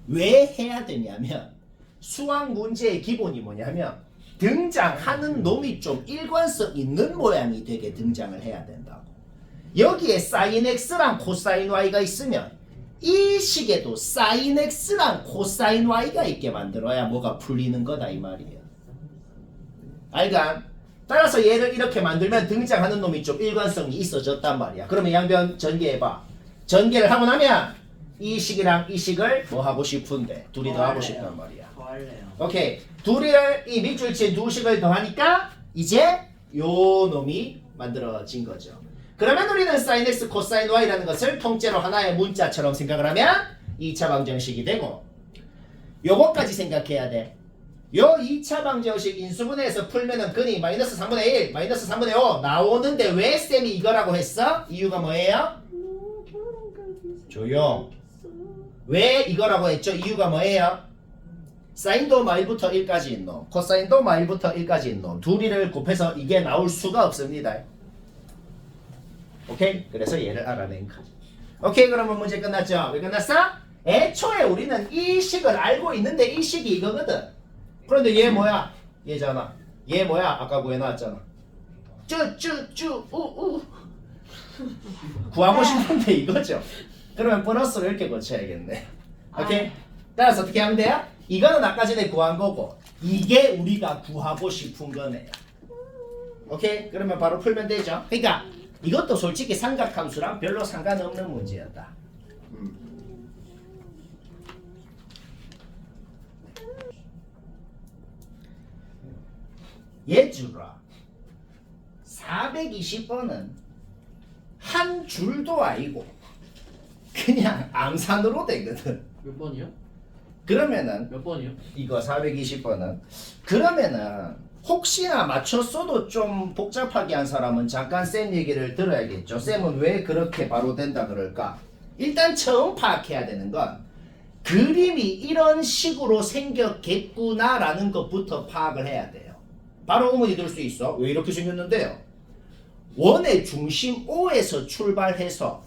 왜 해야 되냐면 수학 문제의 기본이 뭐냐면 등장하는 놈이 좀 일관성 있는 모양이 되게 등장을 해야 된다고. 여기에 사인 x랑 코사인 y가 있으면 이 식에도 사인 x랑 코사인 y가 있게 만들어야 뭐가 풀리는 거다 이 말이에요. 알간? 따라서 얘를 이렇게 만들면 등장하는 놈이 좀 일관성이 있어졌단 말이야. 그러면 양변 전개해봐. 전개를 하고 나면 이 식이랑 이 식을 뭐 하고 싶은데 둘이 더 하고 싶단 말이야. 더 할래요. 오케이. 둘을 이 밑줄치에 두 식을 더하니까 이제 요 놈이 만들어진 거죠. 그러면 우리는 sin x 코사인 y라는 것을 통째로 하나의 문자처럼 생각을 하면 2차 방정식이 되고, 요거까지 생각해야 돼. 요 2차 방정식 인수분해에서 풀면은 근이 마이너스 3분의 1, 마이너스 3분의 5 나오는데 왜 쌤이 이거라고 했어? 이유가 뭐예요? 조용. 왜 이거라고 했죠? 이유가 뭐예요? 사인도 마일부터 1까지인 놈, 코사인도 마일부터 1까지인 놈 둘이를 곱해서 이게 나올 수가 없습니다. 오케이? 그래서 얘를 알아낸 거죠. 오케이, 그러면 문제 끝났죠? 왜 끝났어? 애초에 우리는 이 식을 알고 있는데 이 식이 이거거든. 그런데 얘 뭐야? 얘잖아. 얘 뭐야? 아까 구해놨잖아. 쭈쭈쭈우우. 구하고 싶은데 이거죠. 그러면 보너스로 이렇게 고쳐야겠네. 오케이? 따라서 어떻게 하면 돼요? 이거는 아까 전에 구한 거고 이게 우리가 구하고 싶은 거네요. 오케이? 그러면 바로 풀면 되죠. 그러니까 이것도 솔직히 삼각함수랑 별로 상관없는 문제였다. 예주라 420번은 한 줄도 아니고 그냥 암산으로 되거든. 몇 번이요? 그러면은 몇 번이요? 이거 420번은 그러면은 혹시나 맞췄어도 좀 복잡하게 한 사람은 잠깐 쌤 얘기를 들어야겠죠. 쌤은 왜 그렇게 바로 된다 그럴까? 일단 처음 파악해야 되는 건 그림이 이런 식으로 생겼겠구나라는 것부터 파악을 해야 돼요. 바로 의문이 들 수 있어. 왜 이렇게 생겼는데요? 원의 중심 O에서 출발해서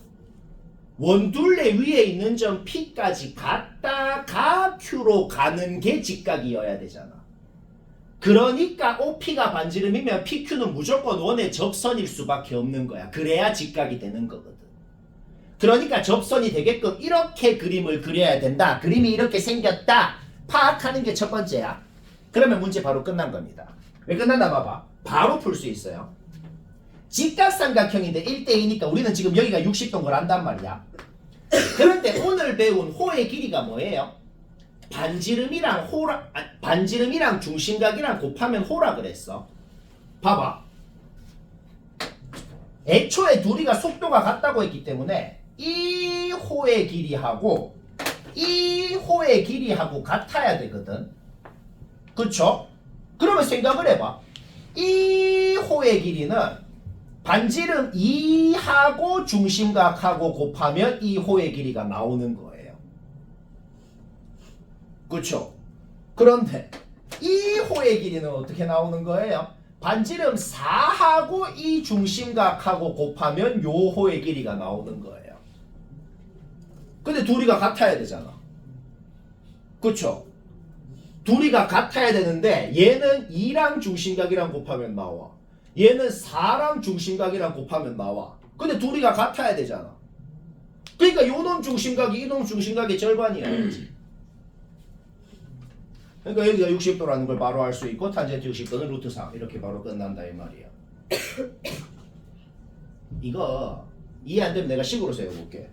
원둘레 위에 있는 점 P까지 갔다가 Q로 가는 게 직각이어야 되잖아. 그러니까 OP가 반지름이면 PQ는 무조건 원의 접선일 수밖에 없는 거야. 그래야 직각이 되는 거거든. 그러니까 접선이 되게끔 이렇게 그림을 그려야 된다. 그림이 이렇게 생겼다. 파악하는 게 첫 번째야. 그러면 문제 바로 끝난 겁니다. 왜 끝났나 봐봐. 바로 풀 수 있어요. 직각삼각형인데 1대2니까 우리는 지금 여기가 60도인 걸 안단 말이야. 그런데 오늘 배운 호의 길이가 뭐예요? 반지름이랑 중심각이랑 곱하면 호라 그랬어. 봐봐. 애초에 둘이가 속도가 같다고 했기 때문에 이 호의 길이하고 이 호의 길이하고 같아야 되거든. 그쵸? 그러면 생각을 해봐. 이 호의 길이는 반지름 2하고 중심각하고 곱하면 이 호의 길이가 나오는 거예요. 그쵸? 그런데 이 호의 길이는 어떻게 나오는 거예요? 반지름 4하고 이 중심각하고 곱하면 요 호의 길이가 나오는 거예요. 근데 둘이가 같아야 되잖아. 그쵸? 둘이가 같아야 되는데 얘는 2랑 중심각이랑 곱하면 나와. 얘는 4랑 중심각이랑 곱하면 나와. 근데 둘이가 같아야 되잖아. 그러니까 요놈 중심각이 이놈 중심각의 절반이어야지. 그러니까 여기가 60도라는 걸 바로 알 수 있고 탄젠트 60도는 루트 3 이렇게 바로 끝난다 이 말이야. 이거 이해 안 되면 내가 식으로 세워볼게.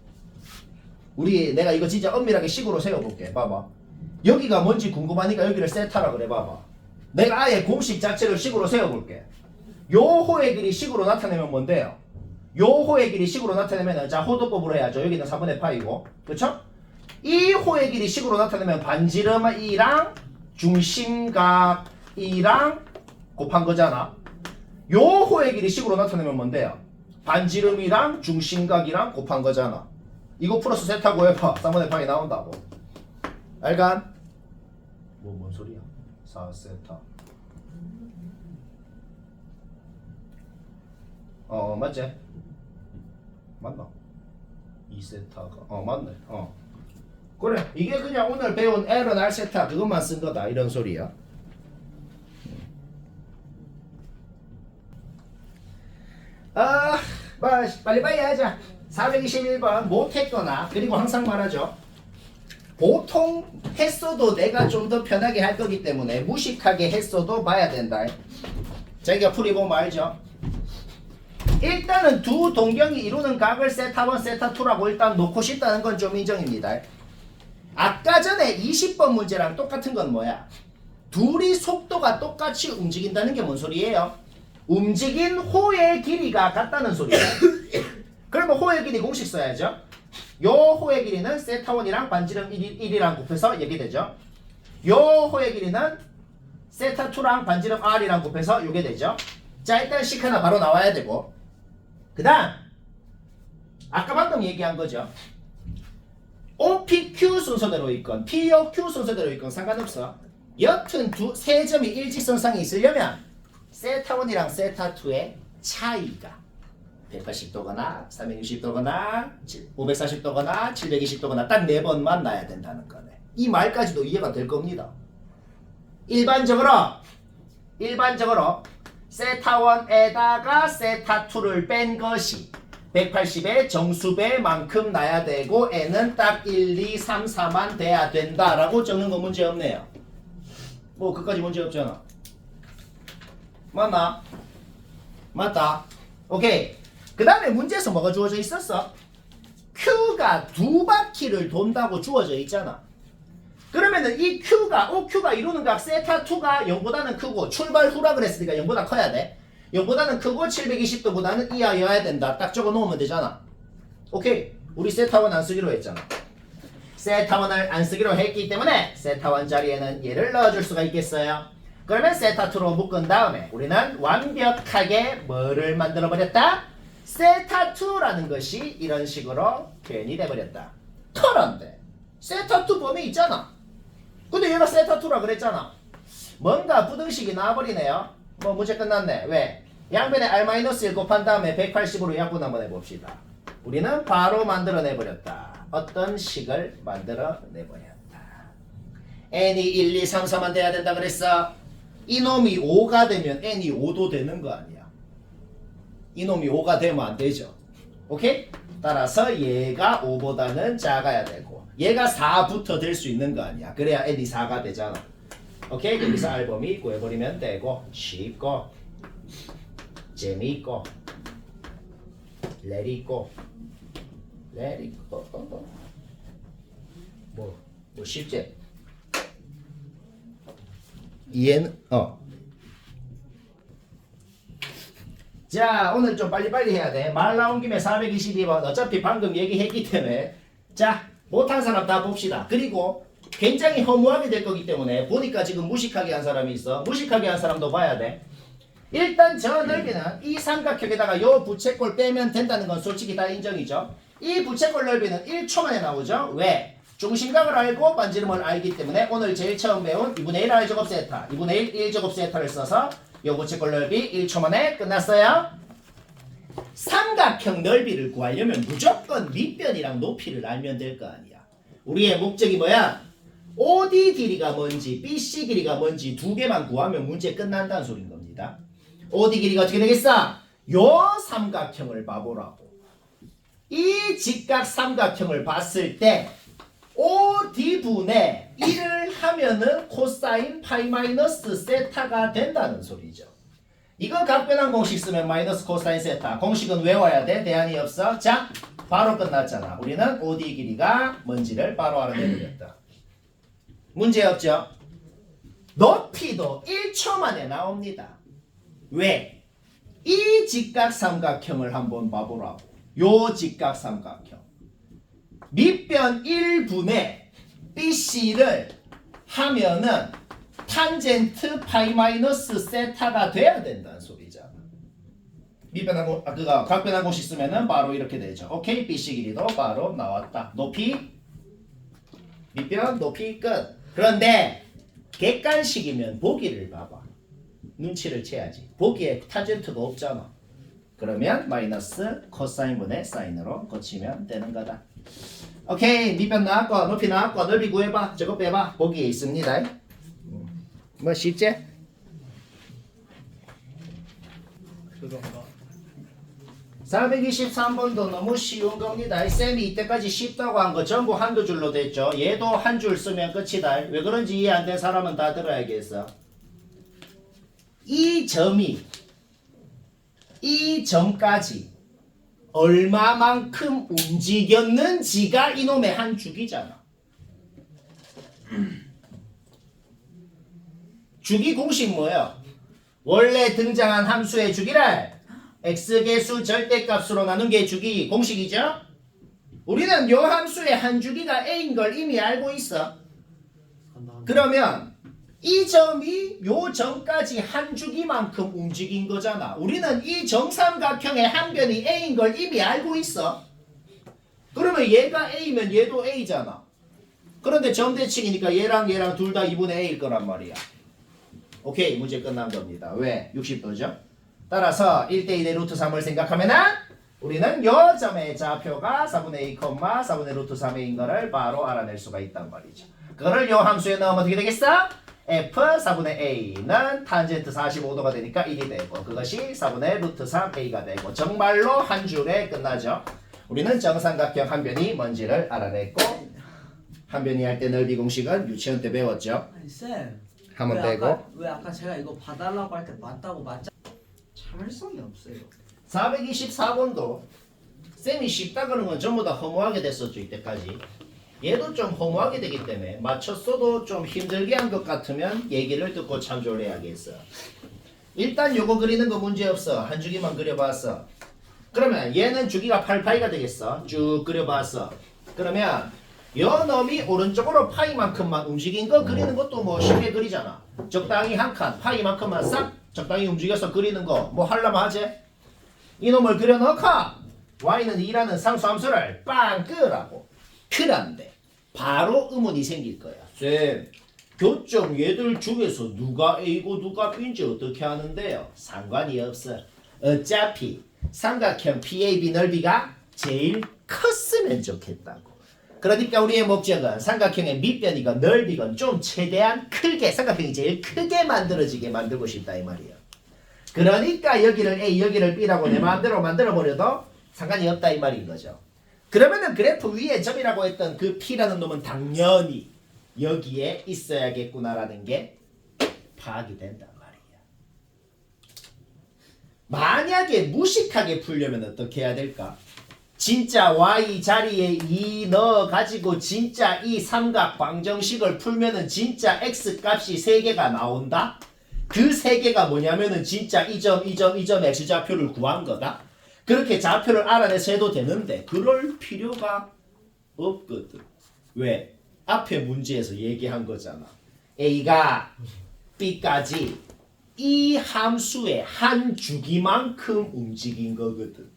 내가 이거 진짜 엄밀하게 식으로 세워볼게. 봐봐. 여기가 뭔지 궁금하니까 여기를 세타라 그래. 봐봐. 내가 아예 공식 자체를 식으로 세워볼게. 요 호의 길이 식으로 나타내면 뭔데요? 요 호의 길이 식으로 나타내면 자 호도법으로 해야죠. 여기는 4분의 파이고 그쵸? 이 호의 길이 식으로 나타내면 반지름 2랑 중심각 2랑 곱한 거잖아. 요 호의 길이 식으로 나타내면 뭔데요? 반지름이랑 중심각이랑 곱한 거잖아. 이거 플러스 세타고 해봐. 3분의 파이 나온다고. 알간? 뭔 소리야? 4세타. 맞지? 맞나? 2세타가 맞네. 그래 이게 그냥 오늘 배운 L은 R세타 그것만 쓴 거다 이런 소리야. 빨리빨리 하자. 421번 못했거나 그리고 항상 말하죠. 보통 했어도 내가 좀 더 편하게 할 거기 때문에 무식하게 했어도 봐야 된다. 자기가 풀이보면 알죠. 일단은 두 동경이 이루는 각을 세타1, 세타2라고 일단 놓고 싶다는 건 좀 인정입니다. 아까 전에 20번 문제랑 똑같은 건 뭐야? 둘이 속도가 똑같이 움직인다는 게 뭔 소리예요? 움직인 호의 길이가 같다는 소리예요. 그러면 호의 길이 공식 써야죠. 요 호의 길이는 세타1이랑 반지름 1이랑 곱해서 이렇게 되죠. 요 호의 길이는 세타2랑 반지름 R이랑 곱해서 이게 되죠. 자 일단 식 하나 바로 나와야 되고 그 다음 아까 방금 얘기한 거죠. OPQ 순서대로 있건 POQ 순서대로 있건 상관없어. 여튼 세 점이 일직선상에 있으려면 세타1이랑 세타2의 차이가 180도거나 360도거나 540도거나 720도거나 딱 4번만 나야 된다는 거네. 이 말까지도 이해가 될 겁니다. 일반적으로 일반적으로 세타1에다가 세타2를 뺀 것이 180의 정수배만큼 나야 되고 n은 딱 1, 2, 3, 4만 돼야 된다라고 적는 거 문제 없네요. 뭐 그까지 문제 없잖아. 맞나? 맞다. 오케이. 그 다음에 문제에서 뭐가 주어져 있었어? Q가 두 바퀴를 돈다고 주어져 있잖아. 그러면은 이 Q가 OQ가 이루는 각 세타2가 0보다는 크고 출발 후라 그랬으니까 0보다 커야 돼. 0보다는 크고 720도보다는 이하여야 된다. 딱 적어 놓으면 되잖아. 오케이. 우리 세타1 안 쓰기로 했잖아. 세타1을 안 쓰기로 했기 때문에 세타1 자리에는 얘를 넣어줄 수가 있겠어요. 그러면 세타2로 묶은 다음에 우리는 완벽하게 뭐를 만들어 버렸다? 세타2라는 것이 이런 식으로 표현이 돼버렸다. 그런데 세타2 범위 있잖아. 근데 얘가 세타2라 그랬잖아. 뭔가 부등식이 나와버리네요. 뭐 문제 끝났네. 왜? 양변에 r-1 곱한 다음에 180으로 약분 한번 해봅시다. 우리는 바로 만들어내버렸다. 어떤 식을 만들어내버렸다. n이 1, 2, 3, 4만 돼야 된다 그랬어. 이놈이 5가 되면 n이 5도 되는 거 아니야. 이놈이 5가 되면 안 되죠. 오케이? 따라서 얘가 5보다는 작아야 되고 얘가 4부터 될 수 있는 거 아니야. 그래야 n이 4가 되잖아. 오케이? 여기서 알범이 구해버리면 되고 쉽고 재미있고 let it go 뭐 쉽지? 이해는 자 오늘 좀 빨리빨리 해야 돼. 말 나온 김에 422번 어차피 방금 얘기했기 때문에 자 못한 사람 다 봅시다. 그리고 굉장히 허무하게 될 거기 때문에 보니까 지금 무식하게 한 사람이 있어. 무식하게 한 사람도 봐야 돼. 일단 저 넓이는 이 삼각형에다가 요 부채꼴 빼면 된다는 건 솔직히 다 인정이죠. 이 부채꼴 넓이는 1초 만에 나오죠. 왜? 중심각을 알고 반지름을 알기 때문에 오늘 제일 처음 배운 2분의 1 r제곱 세타 2분의 1 1제곱 세타를 써서 요 부채꼴 넓이 1초 만에 끝났어요. 삼각형 넓이를 구하려면 무조건 밑변이랑 높이를 알면 될 거 아니야. 우리의 목적이 뭐야? OD 길이가 뭔지 BC 길이가 뭔지 두 개만 구하면 문제 끝난다는 소린 겁니다. OD 길이가 어떻게 되겠어? 요 삼각형을 봐보라고. 이 직각 삼각형을 봤을 때 OD분의 1을 하면은 코사인 파이 마이너스 세타가 된다는 소리죠. 이거 각변환 공식 쓰면 마이너스 코사인 세타. 공식은 외워야 돼. 대안이 없어. 자, 바로 끝났잖아. 우리는 OD 길이가 뭔지를 바로 알아내버렸다. 문제 없죠? 높이도 1초 만에 나옵니다. 왜? 이 직각 삼각형을 한번 봐보라고. 요 직각 삼각형. 밑변 1분의 BC를 하면은 탄젠트 파이 마이너스 세타가 돼야 된다는 소리잖아. 밑변환 각변환 공식 쓰면은 바로 이렇게 되죠. 오케이, BC 길이도 바로 나왔다. 높이 밑변 높이 끝. 그런데 객관식이면 보기를 봐봐. 눈치를 채야지. 보기에 탄젠트가 없잖아. 그러면 마이너스 코사인분의 사인으로 고치면 되는 거다. 오케이, 밑변 나왔고 높이 나왔고 넓이 구해봐. 저거 빼봐. 보기에 있습니다. 뭐 쉽지? 그런가? 423번도 너무 쉬운 겁니다. 쌤이 이때까지 쉽다고 한 거 전부 한두 줄로 됐죠. 얘도 한 줄 쓰면 끝이다. 왜 그런지 이해 안 된 사람은 다 들어야겠어. 이 점까지 얼마만큼 움직였는지가 이놈의 한 주기잖아. 주기 공식 뭐예요? 원래 등장한 함수의 주기를 x개수 절대값으로 나눈 게 주기 공식이죠? 우리는 요 함수의 한 주기가 a인 걸 이미 알고 있어. 그러면 이 점이 요 점까지 한 주기만큼 움직인 거잖아. 우리는 이 정삼각형의 한 변이 a인 걸 이미 알고 있어. 그러면 얘가 a면 얘도 a잖아. 그런데 점대칭이니까 얘랑 둘 다 2분의 a일 거란 말이야. 오케이, 문제 끝난 겁니다. 왜? 60도죠? 따라서 1대1의 루트 3을 생각하면은 우리는 요 점의 좌표가 4분의 2, 4분의 루트 3인 거를 바로 알아낼 수가 있단 말이죠. 그거를 요 함수에 넣으면 어떻게 되겠어? F 4분의 A는 탄젠트 45도가 되니까 1이 되고 그것이 4분의 루트 3A가 되고 정말로 한 줄에 끝나죠. 우리는 정삼각형 한 변이 뭔지를 알아냈고 한 변이 할 때 넓이 공식은 유치원 때 배웠죠. 아니 쌤. 한번 왜 빼고 왜 아까 제가 이거 봐달라고 할 때 맞다고 맞자. 참을성이 없어요. 424번도 쌤이 쉽다 그런 건 전부 다 허무하게 됐었죠 이때까지. 얘도 좀 허무하게 되기 때문에 맞췄어도 좀 힘들게 한 것 같으면 얘기를 듣고 참조를 해야겠어. 일단 요거 그리는 거 문제없어. 한 주기만 그려봤어. 그러면 얘는 주기가 8파이가 되겠어. 쭉 그려봤어. 그러면 요 놈이 오른쪽으로 파이만큼만 움직인 거 그리는 것도 뭐 쉽게 그리잖아. 적당히 한 칸 파이만큼만 싹 적당히 움직여서 그리는 거 뭐 하려면 하지? 이놈을 그려넣고 y는 2라는 상수함수를 빵 끄라고. 그런데 바로 의문이 생길 거야. 쌤, 교점 얘들 중에서 누가 A고 누가 B인지 어떻게 하는데요? 상관이 없어. 어차피 삼각형 PAB 넓이가 제일 컸으면 좋겠다고. 그러니까 우리의 목적은 삼각형의 밑변이가 넓이건 좀 최대한 크게 삼각형이 제일 크게 만들어지게 만들고 싶다 이 말이에요. 그러니까 여기를 A 여기를 B라고 내 마음대로 만들어버려도 상관이 없다 이 말인 거죠. 그러면은 그래프 위에 점이라고 했던 그 P라는 놈은 당연히 여기에 있어야겠구나라는 게 파악이 된단 말이야. 만약에 무식하게 풀려면 어떻게 해야 될까? 진짜 y 자리에 2 넣어가지고 진짜 이 삼각 방정식을 풀면은 진짜 x 값이 3개가 나온다? 그 3개가 뭐냐면은 진짜 이 점 x좌표를 구한 거다? 그렇게 좌표를 알아내서 해도 되는데 그럴 필요가 없거든. 왜? 앞에 문제에서 얘기한 거잖아. A가 B까지 이 함수의 한 주기만큼 움직인 거거든.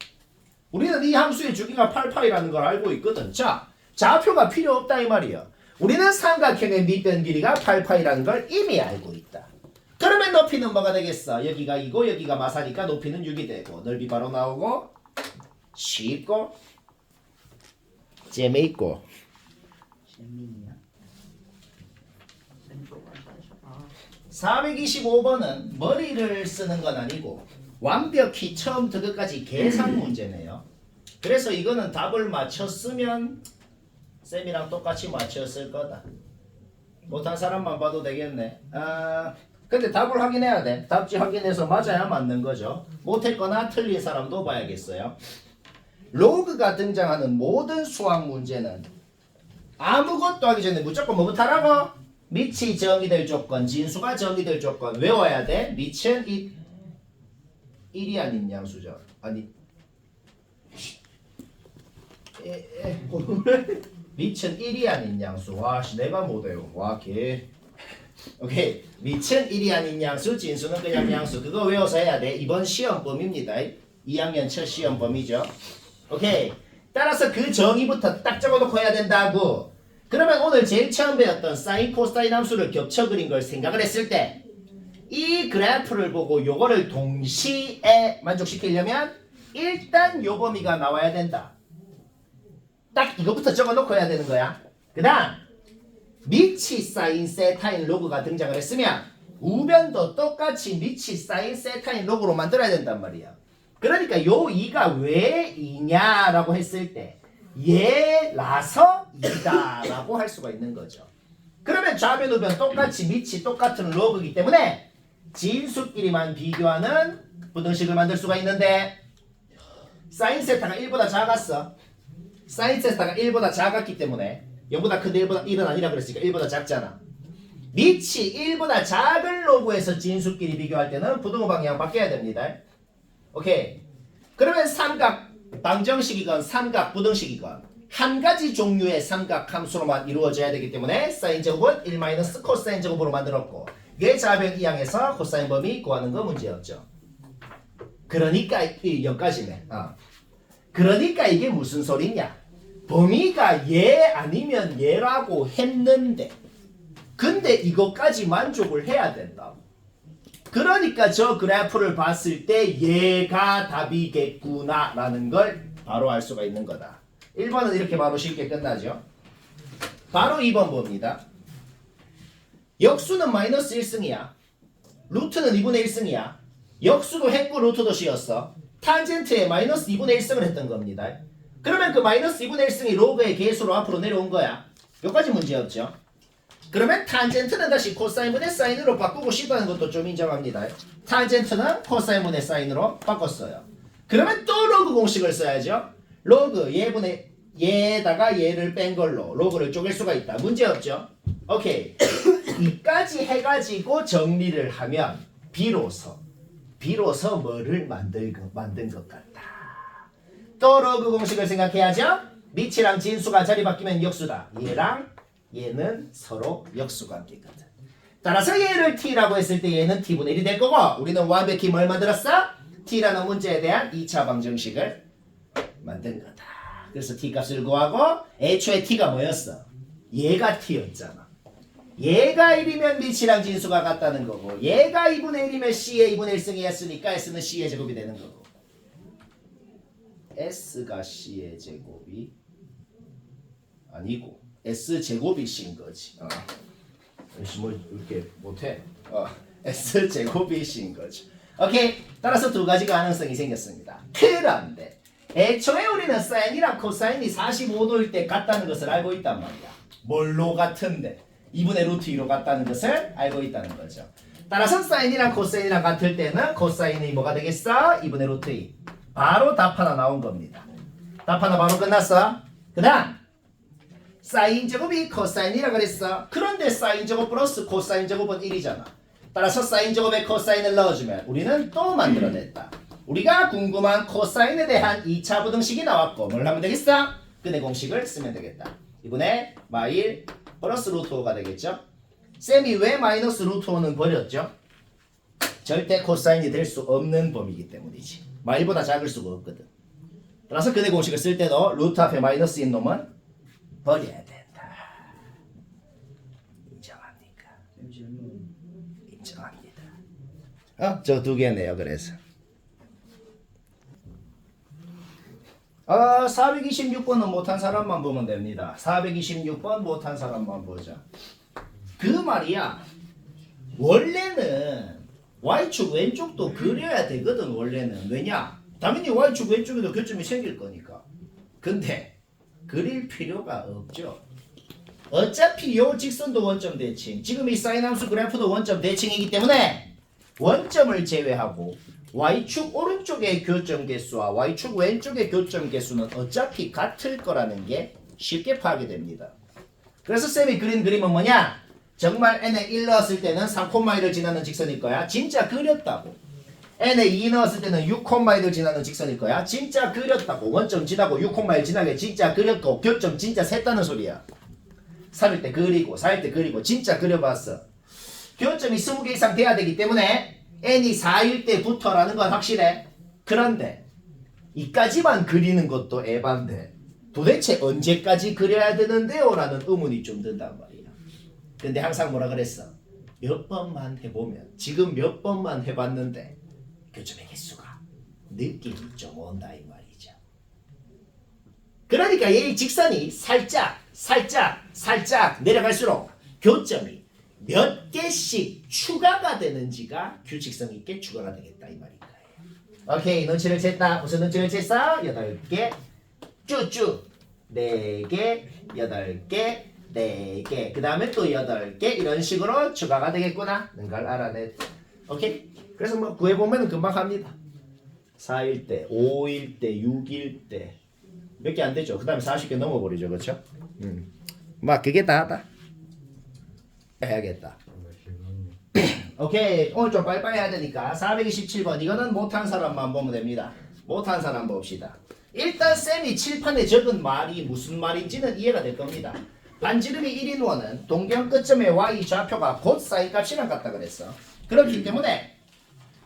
우리는 이 함수의 주기가 8파이라는 걸 알고 있거든. 자, 좌표가 필요 없다 이 말이야. 우리는 삼각형의 밑변 길이가 8파이라는 걸 이미 알고 있다. 그러면 높이는 뭐가 되겠어? 여기가 2고 여기가 마사니까 높이는 6이 되고 넓이 바로 나오고 쉽고 재미있고. 재민이야. 쌤 조금 하셔봐. 425번은 머리를 쓰는 건 아니고 완벽히 처음부터 끝까지 계산 문제네요. 그래서 이거는 답을 맞췄으면 쌤이랑 똑같이 맞췄을 거다. 못한 사람만 봐도 되겠네. 근데 답을 확인해야 돼. 답지 확인해서 맞아야 맞는 거죠. 못했거나 틀린 사람도 봐야겠어요. 로그가 등장하는 모든 수학 문제는 아무것도 하기 전에 무조건 뭐부터 하라고? 밑이 정의될 조건, 진수가 정의될 조건 외워야 돼. 밑은 1이 아닌 양수죠. 아니 밑은 1이 아닌 양수. 와씨 내가 못해요. 와개. 오케이. 밑은 1이 아닌 양수, 진수는 그냥 양수. 그거 외워서 해야 돼. 이번 시험범위입니다. 2학년 첫 시험범위죠. 오케이. 따라서 그 정의부터 딱 적어놓고 해야 된다고. 그러면 오늘 제일 처음 배웠던 사인, 코사인 함수를 겹쳐 그린 걸 생각을 했을 때 이 그래프를 보고 요거를 동시에 만족시키려면 일단 요 범위가 나와야 된다. 딱 이거부터 적어놓고 해야 되는 거야. 그 다음 밑이 사인 세타인 로그가 등장을 했으면 우변도 똑같이 밑이 사인 세타인 로그로 만들어야 된단 말이야. 그러니까 요 2가 왜 2냐라고 했을 때 얘라서 2다 라고 할 수가 있는 거죠. 그러면 좌변 우변 똑같이 밑이 똑같은 로그이기 때문에 진수끼리만 비교하는 부등식을 만들 수가 있는데 사인 세타가 1보다 작았어. 사인 세타가 1보다 작았기 때문에 0보다 큰데 1은 아니라 그랬으니까 1보다 작잖아. 밑이 1보다 작은 로그에서 진수끼리 비교할 때는 부등호 방향 바뀌어야 됩니다. 오케이. 그러면 삼각 방정식이건 삼각 부등식이건 한 가지 종류의 삼각 함수로만 이루어져야 되기 때문에 사인 제곱은 1 마이너스 코사인 제곱으로 만들었고 얘 좌변 이항에서 코사인 범위 구하는 거 문제였죠. 그러니까 여기까지네. 그러니까 이게 무슨 소리냐? 범위가 얘 아니면 얘라고 했는데 근데 이것까지 만족을 해야 된다. 그러니까 저 그래프를 봤을 때 얘가 답이겠구나 라는 걸 바로 알 수가 있는 거다. 1번은 이렇게 바로 쉽게 끝나죠. 바로 2번 봅니다. 역수는 마이너스 1승이야. 루트는 2분의 1승이야. 역수도 했고 루트도 씌었어. 탄젠트에 마이너스 2분의 1승을 했던 겁니다. 그러면 그 마이너스 2분의 1승이 로그의 개수로 앞으로 내려온 거야. 여기까지 문제 없죠. 그러면 탄젠트는 다시 코사인분의 사인으로 바꾸고 싶다는 것도 좀 인정합니다. 탄젠트는 코사인분의 사인으로 바꿨어요. 그러면 또 로그 공식을 써야죠. 로그 얘분의 얘에다가 얘를 뺀 걸로 로그를 쪼갤 수가 있다. 문제 없죠. 오케이. 이까지 해가지고 정리를 하면 비로소 뭐를 만든 것 같다. 또 로그 공식을 생각해야죠. 밑이랑 진수가 자리 바뀌면 역수다. 얘랑 얘는 서로 역수관계거든. 따라서 얘를 t라고 했을 때 얘는 t분의 1이 될 거고 우리는 완벽히 뭘 만들었어? t라는 문제에 대한 2차 방정식을 만든 거다. 그래서 t 값을 구하고 애초에 t가 뭐였어? 얘가 t였잖아. 얘가 1이면 밑이랑 진수가 같다는 거고 얘가 2분의 1이면 c의 2분의 1승이었으니까 s는 c의 제곱이 되는 거고 s가 c의 제곱이 아니고 s제곱이 c인 거지. 뭐 이렇게 못해. s제곱이 c인 거죠. 오케이. 따라서 두 가지 가능성이 생겼습니다. 그런데 애초에 우리는 사인이랑 코사인이 45도일 때 같다는 것을 알고 있단 말이야. 뭘로 같은데? 2분의 루트 2로 같다는 것을 알고 있다는 거죠. 따라서 사인이랑 코사인이랑 같을 때는 코사인이 뭐가 되겠어? 2분의 루트 2. 바로 답 하나 나온 겁니다. 답 하나 바로 끝났어. 그 다음 사인 제곱이 코사인이라 그랬어. 그런데 사인 제곱 플러스 코사인 제곱은 1이잖아. 따라서 사인 제곱에 코사인을 넣어주면 우리는 또 만들어냈다. 우리가 궁금한 코사인에 대한 2차 부등식이 나왔고 뭘 하면 되겠어? 근의 공식을 쓰면 되겠다. 이번에 마일 플러스 루트 5가 되겠죠. 쌤이 왜 마이너스 루트 5는 버렸죠? 절대 코사인이 될 수 없는 범위이기 때문이지. 마일보다 작을 수가 없거든. 따라서 근의 공식을 쓸 때도 루트 앞에 마이너스인 놈은 버려야 된다. 인정합니까? 인정합니다. 저 두 개네요. 그래서 426번은 못한 사람만 보면 됩니다. 426번 못한 사람만 보자. 그 말이야. 원래는 Y축 왼쪽도 그려야 되거든. 원래는. 왜냐? 당연히 Y축 왼쪽에도 교점이 생길 거니까. 근데 그릴 필요가 없죠. 어차피 요 직선도 원점 대칭. 지금 이 사인 함수 그래프도 원점 대칭이기 때문에 원점을 제외하고 Y축 오른쪽의 교점 개수와 Y축 왼쪽의 교점 개수는 어차피 같을 거라는 게 쉽게 파악이 됩니다. 그래서 쌤이 그린 그림은 뭐냐? 정말 n에 1 넣었을 때는 3,1을 지나는 직선일 거야. 진짜 그렸다고. n에 2 넣었을 때는 6,1을 지나는 직선일 거야. 진짜 그렸다고. 원점 지나고 6,1 지나게 진짜 그렸고 교점 진짜 셌다는 소리야. 3일 때 그리고 4일 때 그리고 진짜 그려봤어. 교점이 20개 이상 돼야 되기 때문에 n이 4일 때부터라는 건 확실해. 그런데 이까지만 그리는 것도 에반데 도대체 언제까지 그려야 되는데요? 라는 의문이 좀 든단 말이야. 근데 항상 뭐라 그랬어? 몇 번만 해보면 지금 몇 번만 해봤는데 교점의 개수가 느낌이 좀 온다 이 말이죠. 그러니까 이 직선이 살짝 내려갈수록 교점이 몇 개씩 추가가 되는지가 규칙성 있게 추가가 되겠다 이 말인 거예요. 오케이. 눈치를 챘다. 무슨 눈치를 챘어? 8개 쭉쭉 4개 8개 4개 그 다음에 또 8개 이런 식으로 추가가 되겠구나 는 걸 알아냈다. 오케이. 그래서 뭐 구해보면 금방 합니다. 4일 때 5일 때 6일 때 몇 개 안 되죠. 그 다음에 40개 넘어버리죠. 그렇죠? 막 그게 다다 해야겠다. 오케이. 오늘 좀 빨리빨리 해야 되니까 427번 이거는 못한 사람만 보면 됩니다. 못한 사람 봅시다. 일단 쌤이 칠판에 적은 말이 무슨 말인지는 이해가 될 겁니다. 반지름이 1인 원은 동경 끝점의 y 좌표가 곧 사인 값이랑 같다 그랬어. 그렇기 때문에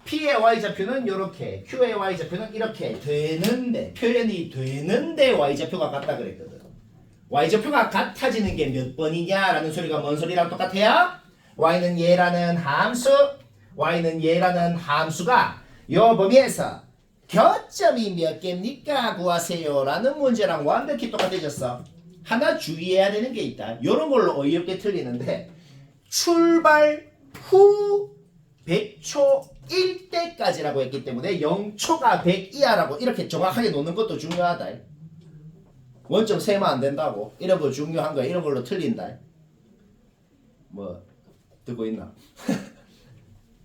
P의 y좌표는 이렇게 Q의 y좌표는 이렇게 되는데 표현이 되는데 y좌표가 같다 그랬거든. y좌표가 같아지는 게 몇 번이냐라는 소리가 뭔 소리랑 똑같아요? y는 얘라는 함수가 요 범위에서 교점이 몇 개입니까? 구하세요 라는 문제랑 완벽히 똑같아졌어. 하나 주의해야 되는 게 있다. 요런 걸로 어이없게 틀리는데 출발 후 100초 1대까지라고 했기 때문에 0초가 100 이하라고 이렇게 정확하게 놓는 것도 중요하다. 원점 세면 안 된다고. 이런 거 중요한 거야. 이런 걸로 틀린다. 뭐 듣고 있나?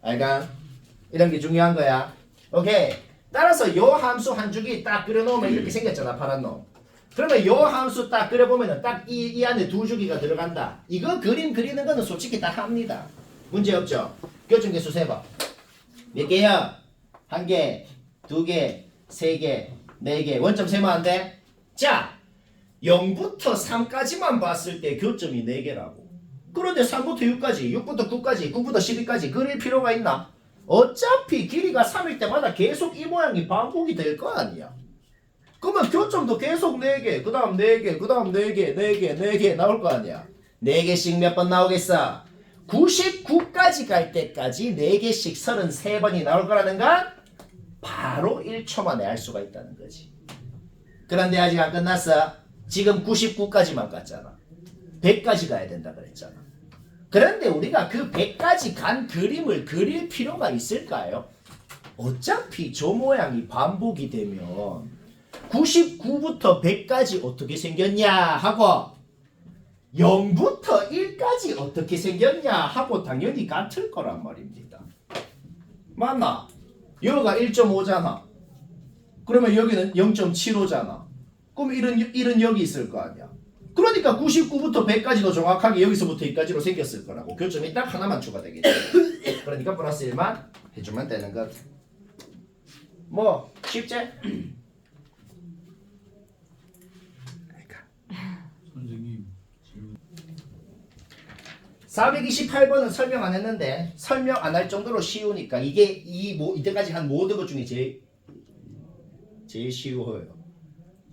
알까? 이런 게 중요한 거야. 오케이. 따라서 요 함수 한 줄기 딱 그려놓으면 이렇게 생겼잖아. 파란 놈. 그러면 요 함수 딱 그려보면은 딱 이 안에 두 줄기가 들어간다. 이거 그림 그리는 거는 솔직히 다 합니다. 문제 없죠? 교점 개수 세봐. 몇 개야? 한 개, 두 개, 세 개, 네 개. 원점 세면 안 돼? 자, 0부터 3까지만 봤을 때 교점이 4개라고. 그런데 3부터 6까지, 6부터 9까지, 9부터 12까지 그릴 필요가 있나? 어차피 길이가 3일 때마다 계속 이 모양이 반복이 될 거 아니야. 그러면 교점도 계속 4개, 그 다음 4개, 그 다음 4개, 4개, 4개 나올 거 아니야. 4개씩 몇 번 나오겠어? 99까지 갈 때까지 4개씩 33번이 나올 거라는 건 바로 1초 만에 알 수가 있다는 거지. 그런데 아직 안 끝났어. 지금 99까지만 갔잖아. 100까지 가야 된다 그랬잖아. 그런데 우리가 그 100까지 간 그림을 그릴 필요가 있을까요? 어차피 저 모양이 반복이 되면 99부터 100까지 어떻게 생겼냐 하고 0부터 1까지 어떻게 생겼냐 하고 당연히 같을 거란 말입니다. 맞나? 여기가 1.5잖아. 그러면 여기는 0.75잖아. 그럼 1은 여기 있을 거 아니야. 그러니까 99부터 100까지도 정확하게 여기서부터 여기까지로 생겼을 거라고. 교점이 딱 하나만 추가되겠지. 그러니까 플러스 1만 해주면 되는 것. 뭐 쉽지? 선생님 428번은 설명 안 했는데 설명 안 할 정도로 쉬우니까 이게 이때까지 한 모든 것 중에 제일 쉬워요.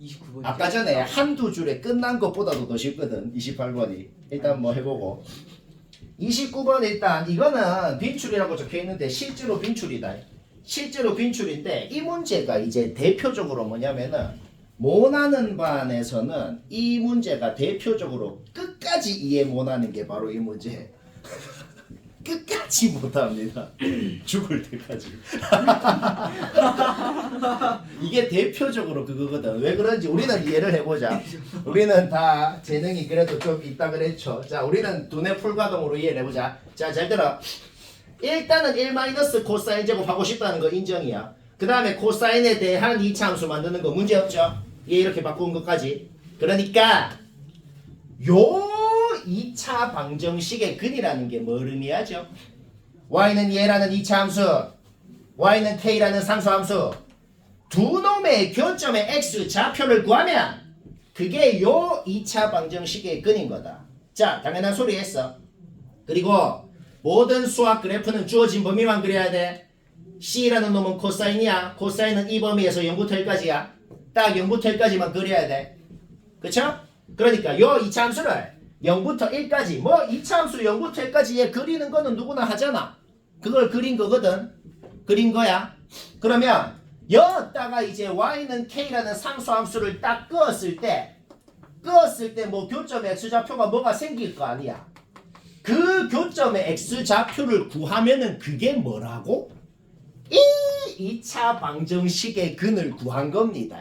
29번. 아까 전에 한두 줄에 끝난 것보다도 더 쉽거든. 28번이. 일단 뭐 해보고 29번 일단 이거는 빈출이라고 적혀있는데 실제로 빈출이다. 실제로 빈출인데 이 문제가 이제 대표적으로 뭐냐면은 못하는 반에서는 이 문제가 대표적으로 끝까지 이해 못하는 게 바로 이 문제. 끝까지 못합니다. 죽을 때까지. 이게 대표적으로 그거거든. 왜 그런지 우리는 이해를 해보자. 우리는 다 재능이 그래도 좀 있다 그랬죠. 자, 우리는 두뇌 풀가동으로 이해를 해보자. 자, 잘 들어. 일단은 1 마이너스 코사인 제곱 하고 싶다는 거 인정이야. 그 다음에 코사인에 대한 이차함수 만드는 거 문제 없죠. 얘 이렇게 바꾼 것까지. 그러니까 요 2차 방정식의 근이라는 게 뭘 의미하죠? y는 얘라는 2차 함수, y는 k라는 상수함수, 두 놈의 교점의 x 좌표를 구하면 그게 요 2차 방정식의 근인 거다. 자, 당연한 소리 했어. 그리고 모든 수학 그래프는 주어진 범위만 그려야 돼. C라는 놈은 코사인이야. 코사인은 이 범위에서 0부터 1까지야. 딱 0부터 1까지만 그려야 돼. 그쵸? 그러니까 요 2차 함수를 0부터 1까지 뭐 2차 함수 0부터 1까지 얘 그리는 거는 누구나 하잖아. 그걸 그린 거거든. 그린 거야. 그러면 여기다가 이제 y는 k라는 상수함수를 딱 그었을 때 뭐 교점의 x좌표가 뭐가 생길 거 아니야. 그 교점의 x좌표를 구하면은 그게 뭐라고? 이 2차 방정식의 근을 구한 겁니다.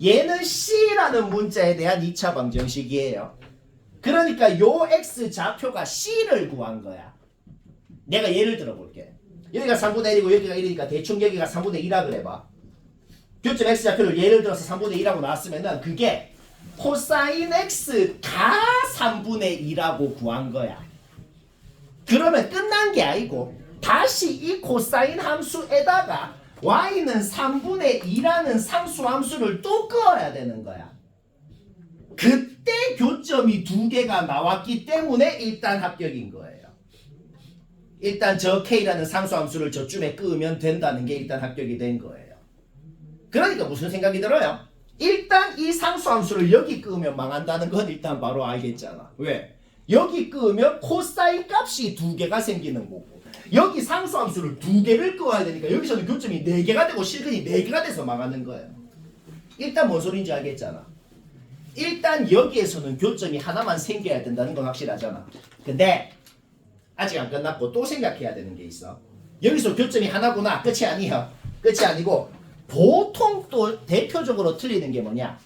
얘는 C라는 문자에 대한 2차 방정식이에요. 그러니까 요 x좌표가 C를 구한 거야. 내가 예를 들어 볼게. 여기가 3분의 1이고 여기가 1이니까 대충 여기가 3분의 2라 그래봐. 교점 x좌표를 예를 들어서 3분의 2라고 나왔으면은 그게 코사인 x가 3분의 2라고 구한 거야. 그러면 끝난 게 아니고 다시 이 코사인 함수에다가 y는 3분의 2라는 상수함수를 또 그어야 되는 거야. 그때 교점이 두 개가 나왔기 때문에 일단 합격인 거예요. 일단 저 k라는 상수함수를 저쯤에 끄면 된다는 게 일단 합격이 된 거예요. 그러니까 무슨 생각이 들어요? 일단 이 상수함수를 여기 끄면 망한다는 건 일단 바로 알겠잖아. 왜? 여기 끄면 코사인 값이 두 개가 생기는 거고 여기 상수함수를 두 개를 끄어야 되니까 여기서는 교점이 4개가 되고 실근이 4개가 돼서 망하는 거예요. 일단 뭔 소리인지 알겠잖아. 일단 여기에서는 교점이 하나만 생겨야 된다는 건 확실하잖아. 근데 아직 안 끝났고 또 생각해야 되는 게 있어. 여기서 교점이 하나구나. 끝이 아니야. 끝이 아니고 보통 또 대표적으로 틀리는 게 뭐냐?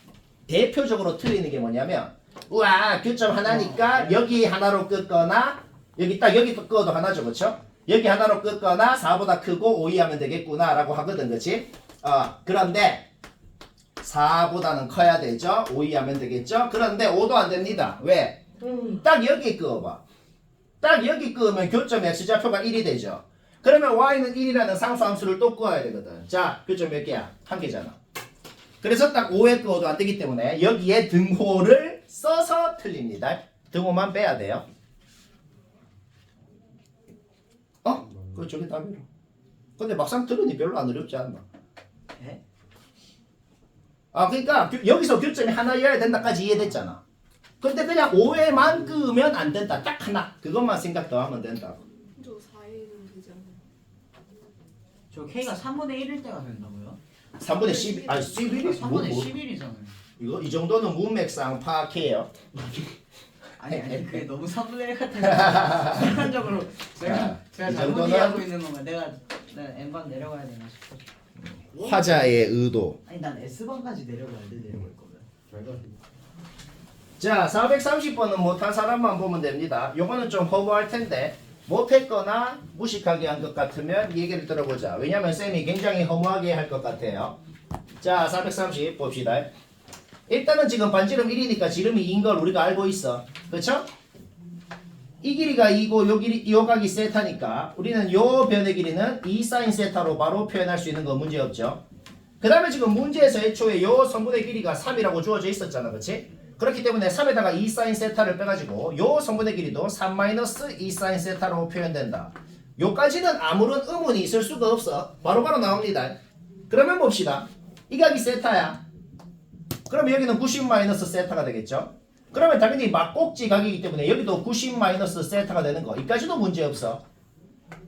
대표적으로 틀리는 게 뭐냐면 우와 교점 하나니까 여기 하나로 끊거나 여기 딱 여기 끊어도 하나죠. 그렇죠? 여기 하나로 끊거나 4보다 크고 5 이하면 되겠구나 라고 하거든. 그렇지? 그런데 4보다는 커야 되죠. 5 이하면 되겠죠. 그런데 5도 안 됩니다. 왜? 딱 여기 끄어봐. 딱 여기 끄으면 교점 x좌표가 1이 되죠. 그러면 y는 1이라는 상수함수를 또 끄어야 되거든. 자, 교점 몇 개야? 한 개잖아. 그래서 딱 5에 끄어도 안 되기 때문에 여기에 등호를 써서 틀립니다. 등호만 빼야 돼요. 그거 저기 답이로. 근데 막상 들으니 별로 안 어렵지 않나? 에? 그러니까 여기서 교점이 하나여야 된다까지 이해됐잖아. 근데 그냥 5에만 끄면 안 된다. 딱 하나. 그것만 생각 더 하면 된다고. 저 4일은 되지 않나요? 저 K가 3분의 1일 때가 된다고요? 3분의 10, 11이 3분의 11이잖아요. 이거 이 정도는 문맥상 파악해요. 아니 그게 너무 3분의 1 같아서 순간적으로 제가 이 잘못 정도는 이해하고 있는 건가? 내가 N번 내려가야 되나 싶어. 화자의 의도. 아니 난 S번까지 내려가야 돼 내려갈 거면. 자, 430번은 못한 사람만 보면 됩니다. 요거는 좀 허무할 텐데 못했거나 무식하게 한 것 같으면 이 얘기를 들어보자. 왜냐면 쌤이 굉장히 허무하게 할 것 같아요. 자, 430 봅시다. 일단은 지금 반지름 1이니까 지름이 2인 걸 우리가 알고 있어. 그쵸? 이 길이가 2고 요 각이 세타니까 우리는 요 변의 길이는 2 사인 세타로 바로 표현할 수 있는 거 문제 없죠. 그 다음에 지금 문제에서 애초에 요 선분의 길이가 3이라고 주어져 있었잖아. 그치? 그렇기 때문에 3에다가 2 사인 세타를 빼가지고 요 선분의 길이도 3 마이너스 2 사인 세타로 표현된다. 요까지는 아무런 의문이 있을 수가 없어. 바로바로 나옵니다. 그러면 봅시다. 이 각이 세타야. 그럼 여기는 90 마이너스 세타가 되겠죠. 그러면 당연히 막꼭지 각이기 때문에 여기도 90 마이너스 세타가 되는 거. 이까지도 문제 없어.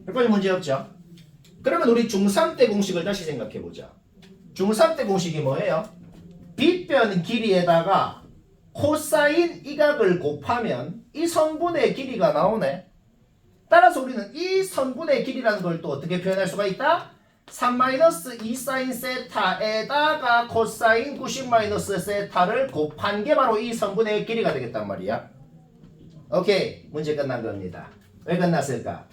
여기까지 문제 없죠. 그러면 우리 중3 때 공식을 다시 생각해보자. 중3 때 공식이 뭐예요? 빗변 길이에다가 코사인 이 각을 곱하면 이 선분의 길이가 나오네. 따라서 우리는 이 선분의 길이라는 걸 또 어떻게 표현할 수가 있다? 3 마이너스 2 사인 세타에다가 코사인 90 마이너스 세타를 곱한 게 바로 이 선분의 길이가 되겠단 말이야. 오케이, 문제 끝난 겁니다. 왜 끝났을까?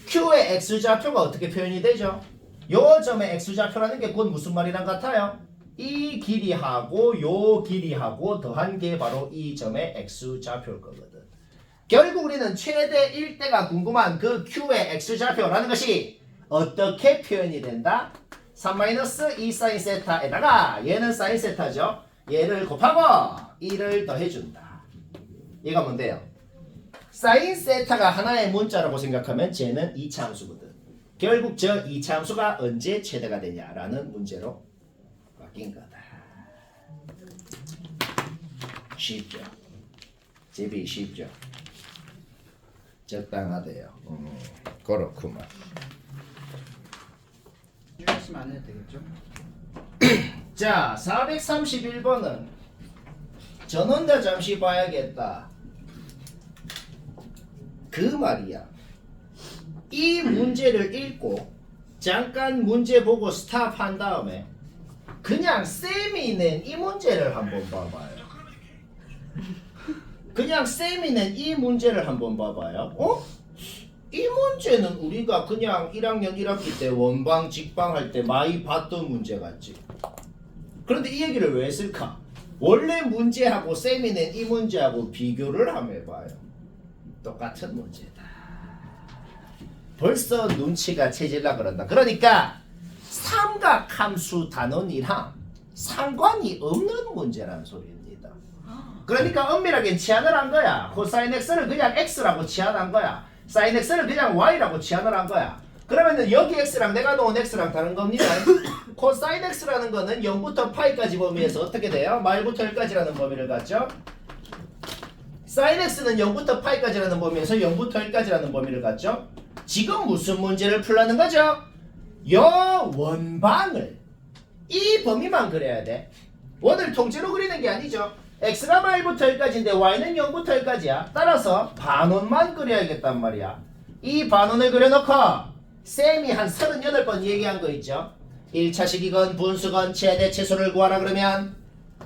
Q의 X좌표가 어떻게 표현이 되죠? 요 점의 X좌표라는 게 곧 무슨 말이랑 같아요? 이 길이하고 요 길이하고 더한 게 바로 이 점의 X좌표일 거거든. 결국 우리는 최대 1대가 궁금한 그 Q의 X좌표라는 것이 어떻게 표현이 된다? 3-2 사인 세타에다가 얘는 사인 세타죠. 얘를 곱하고 1을 더해준다. 얘가 뭔데요? 사인 세타가 하나의 문자라고 생각하면 쟤는 2차 함수거든. 결국 저 2차 함수가 언제 최대가 되냐라는 문제로 바뀐 거다. 쉽죠? 제비 쉽죠? 적당하대요. 그렇구만. 이랬으면 안 해도 되겠죠? 자, 431번은 전원자 잠시 봐야겠다. 그 말이야. 이 문제를 읽고 잠깐 문제 보고 스탑한 다음에 그냥 쌤이 낸 이 문제를 한번 봐봐요. 그냥 쌤이 낸 이 문제를 한번 봐봐요. 이 문제는 우리가 그냥 1학년 1학기 때 원방 직방 할 때 많이 봤던 문제 같지. 그런데 이 얘기를 왜 했을까? 원래 문제하고 쌤이 낸 이 문제하고 비교를 한번 해봐요. 똑같은 문제다. 벌써 눈치가 채질라 그런다. 그러니까 삼각함수 단원이랑 상관이 없는 문제라는 소리입니다. 그러니까 엄밀하게 치환을 한 거야. 코사인 x를 그냥 x라고 치환한 거야. 사인 x를 그냥 y라고 치환을 한 거야. 그러면은 여기 x랑 내가 놓은 x랑 다른 겁니다. 코사인 x라는 거는 0부터 파이까지 범위에서 어떻게 돼요? 말부터 1까지라는 범위를 갖죠. 사인 x는 0부터 파이까지라는 범위에서 0부터 1까지라는 범위를 갖죠. 지금 무슨 문제를 풀라는 거죠? 요 원방을 이 범위만 그려야 돼. 원을 통째로 그리는 게 아니죠. x가 1부터 1까지인데 y는 0부터 1까지야. 따라서 반원만 그려야겠단 말이야. 이 반원을 그려놓고 쌤이 한 38번 얘기한 거 있죠. 1차식이건 분수건 최대 최소를 구하라 그러면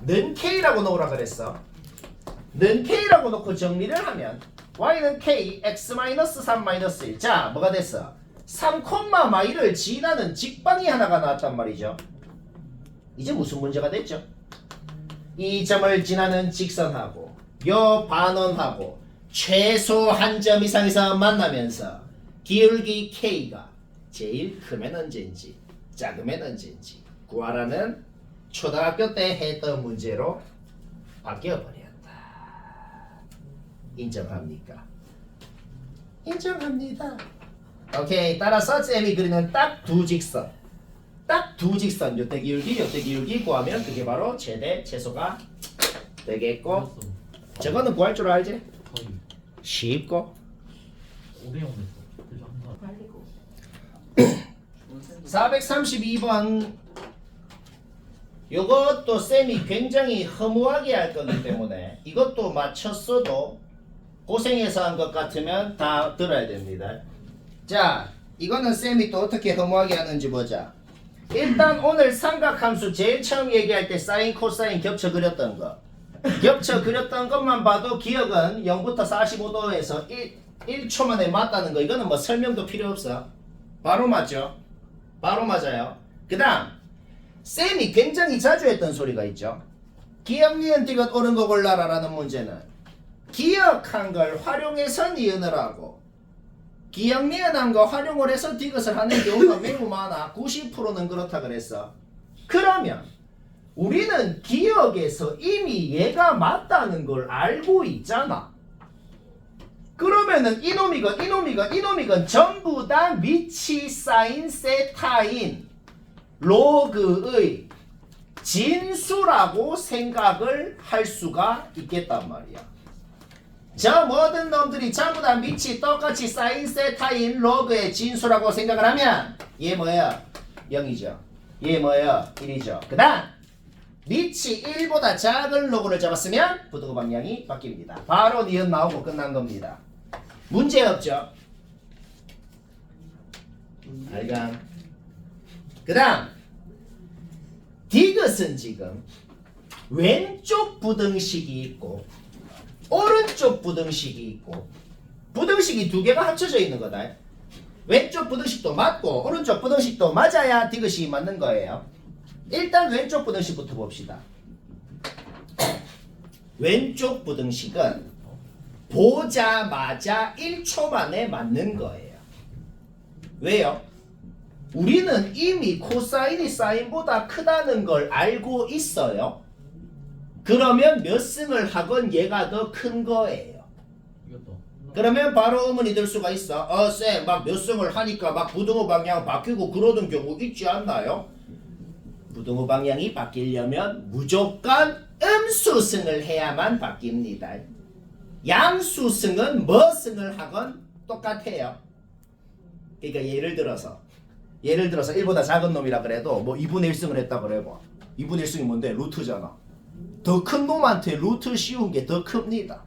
는 k라고 놓으라 그랬어. 는 k라고 놓고 정리를 하면 y는 k, x-3-1. 자, 뭐가 됐어? 3,마이를 지나는 직방이 하나가 나왔단 말이죠. 이제 무슨 문제가 됐죠? 이 점을 지나는 직선하고 요 반원하고 최소 한 점 이상에서 만나면서 기울기 k가 제일 크면 언제인지 작으면 언제인지 구하라는 초등학교 때 했던 문제로 바뀌어버렸다. 인정합니까? 인정합니다. 오케이. 따라서 쌤이 그리는 딱 두 직선, 딱 두 직선, 요때 기울기 구하면 그게 바로 최대 최소가 되겠고, 저거는 구할 줄 알지? 거의 쉽고. 5대0 됐어. 그죠? 항상. 말리고 432번 요것도 쌤이 굉장히 허무하게 할 거기 때문에 이것도 맞췄어도 고생해서 한 것 같으면 다 들어야 됩니다. 자, 이거는 쌤이 또 어떻게 허무하게 하는지 보자. 일단 오늘 삼각함수 제일 처음 얘기할 때 사인 코사인 겹쳐 그렸던 거, 겹쳐 그렸던 것만 봐도 기억은 0부터 45도에서 1초 만에 맞다는 거, 이거는 뭐 설명도 필요 없어. 바로 맞죠? 바로 맞아요. 그 다음 쌤이 굉장히 자주 했던 소리가 있죠. 기억, 니은, 디귿 옳은 거 골라라 라는 문제는 기억한 걸 활용해서 니은을 하고 기억, 니은한 거 활용을 해서 디귿을 하는 경우가 매우 많아. 90%는 그렇다 그랬어. 그러면 우리는 기억에서 이미 얘가 맞다는 걸 알고 있잖아. 그러면은 이놈이건 전부 다 미치 사인 세타인 로그의 진수라고 생각을 할 수가 있겠단 말이야. 저 모든 놈들이 전부 다 미치 똑같이 사인 세타인 로그의 진수라고 생각을 하면 얘 뭐예요? 0이죠. 얘 뭐예요? 1이죠. 그 다음 미치 1보다 작은 로그를 잡았으면 부등호 방향이 바뀝니다. 바로 니은 나오고 끝난 겁니다. 문제 없죠? 알감. 그 다음 디귿은 지금 왼쪽 부등식이 있고 오른쪽 부등식이 있고 부등식이 두 개가 합쳐져 있는 거다. 왼쪽 부등식도 맞고 오른쪽 부등식도 맞아야 디귿이 맞는 거예요. 일단 왼쪽 부등식부터 봅시다. 왼쪽 부등식은 보자마자 1초 만에 맞는 거예요. 왜요? 우리는 이미 코사인이 사인보다 크다는 걸 알고 있어요. 그러면 몇 승을 하건 얘가 더 큰 거예요. 이것도. 그러면 바로 의문이 들 수가 있어. 쌤, 막 몇 승을 하니까 막 부등호 방향 바뀌고 그러는 경우 있지 않나요? 부등호 방향이 바뀌려면 무조건 음수승을 해야만 바뀝니다. 양수승은 뭐승을 하건 똑같아요. 그러니까 예를 들어서 1보다 작은 놈이라 그래도 뭐 2분의 1승을 했다 그래봐. 2분의 1승이 뭔데? 루트잖아. 더 큰 놈한테 루트 씌운 게 더 큽니다.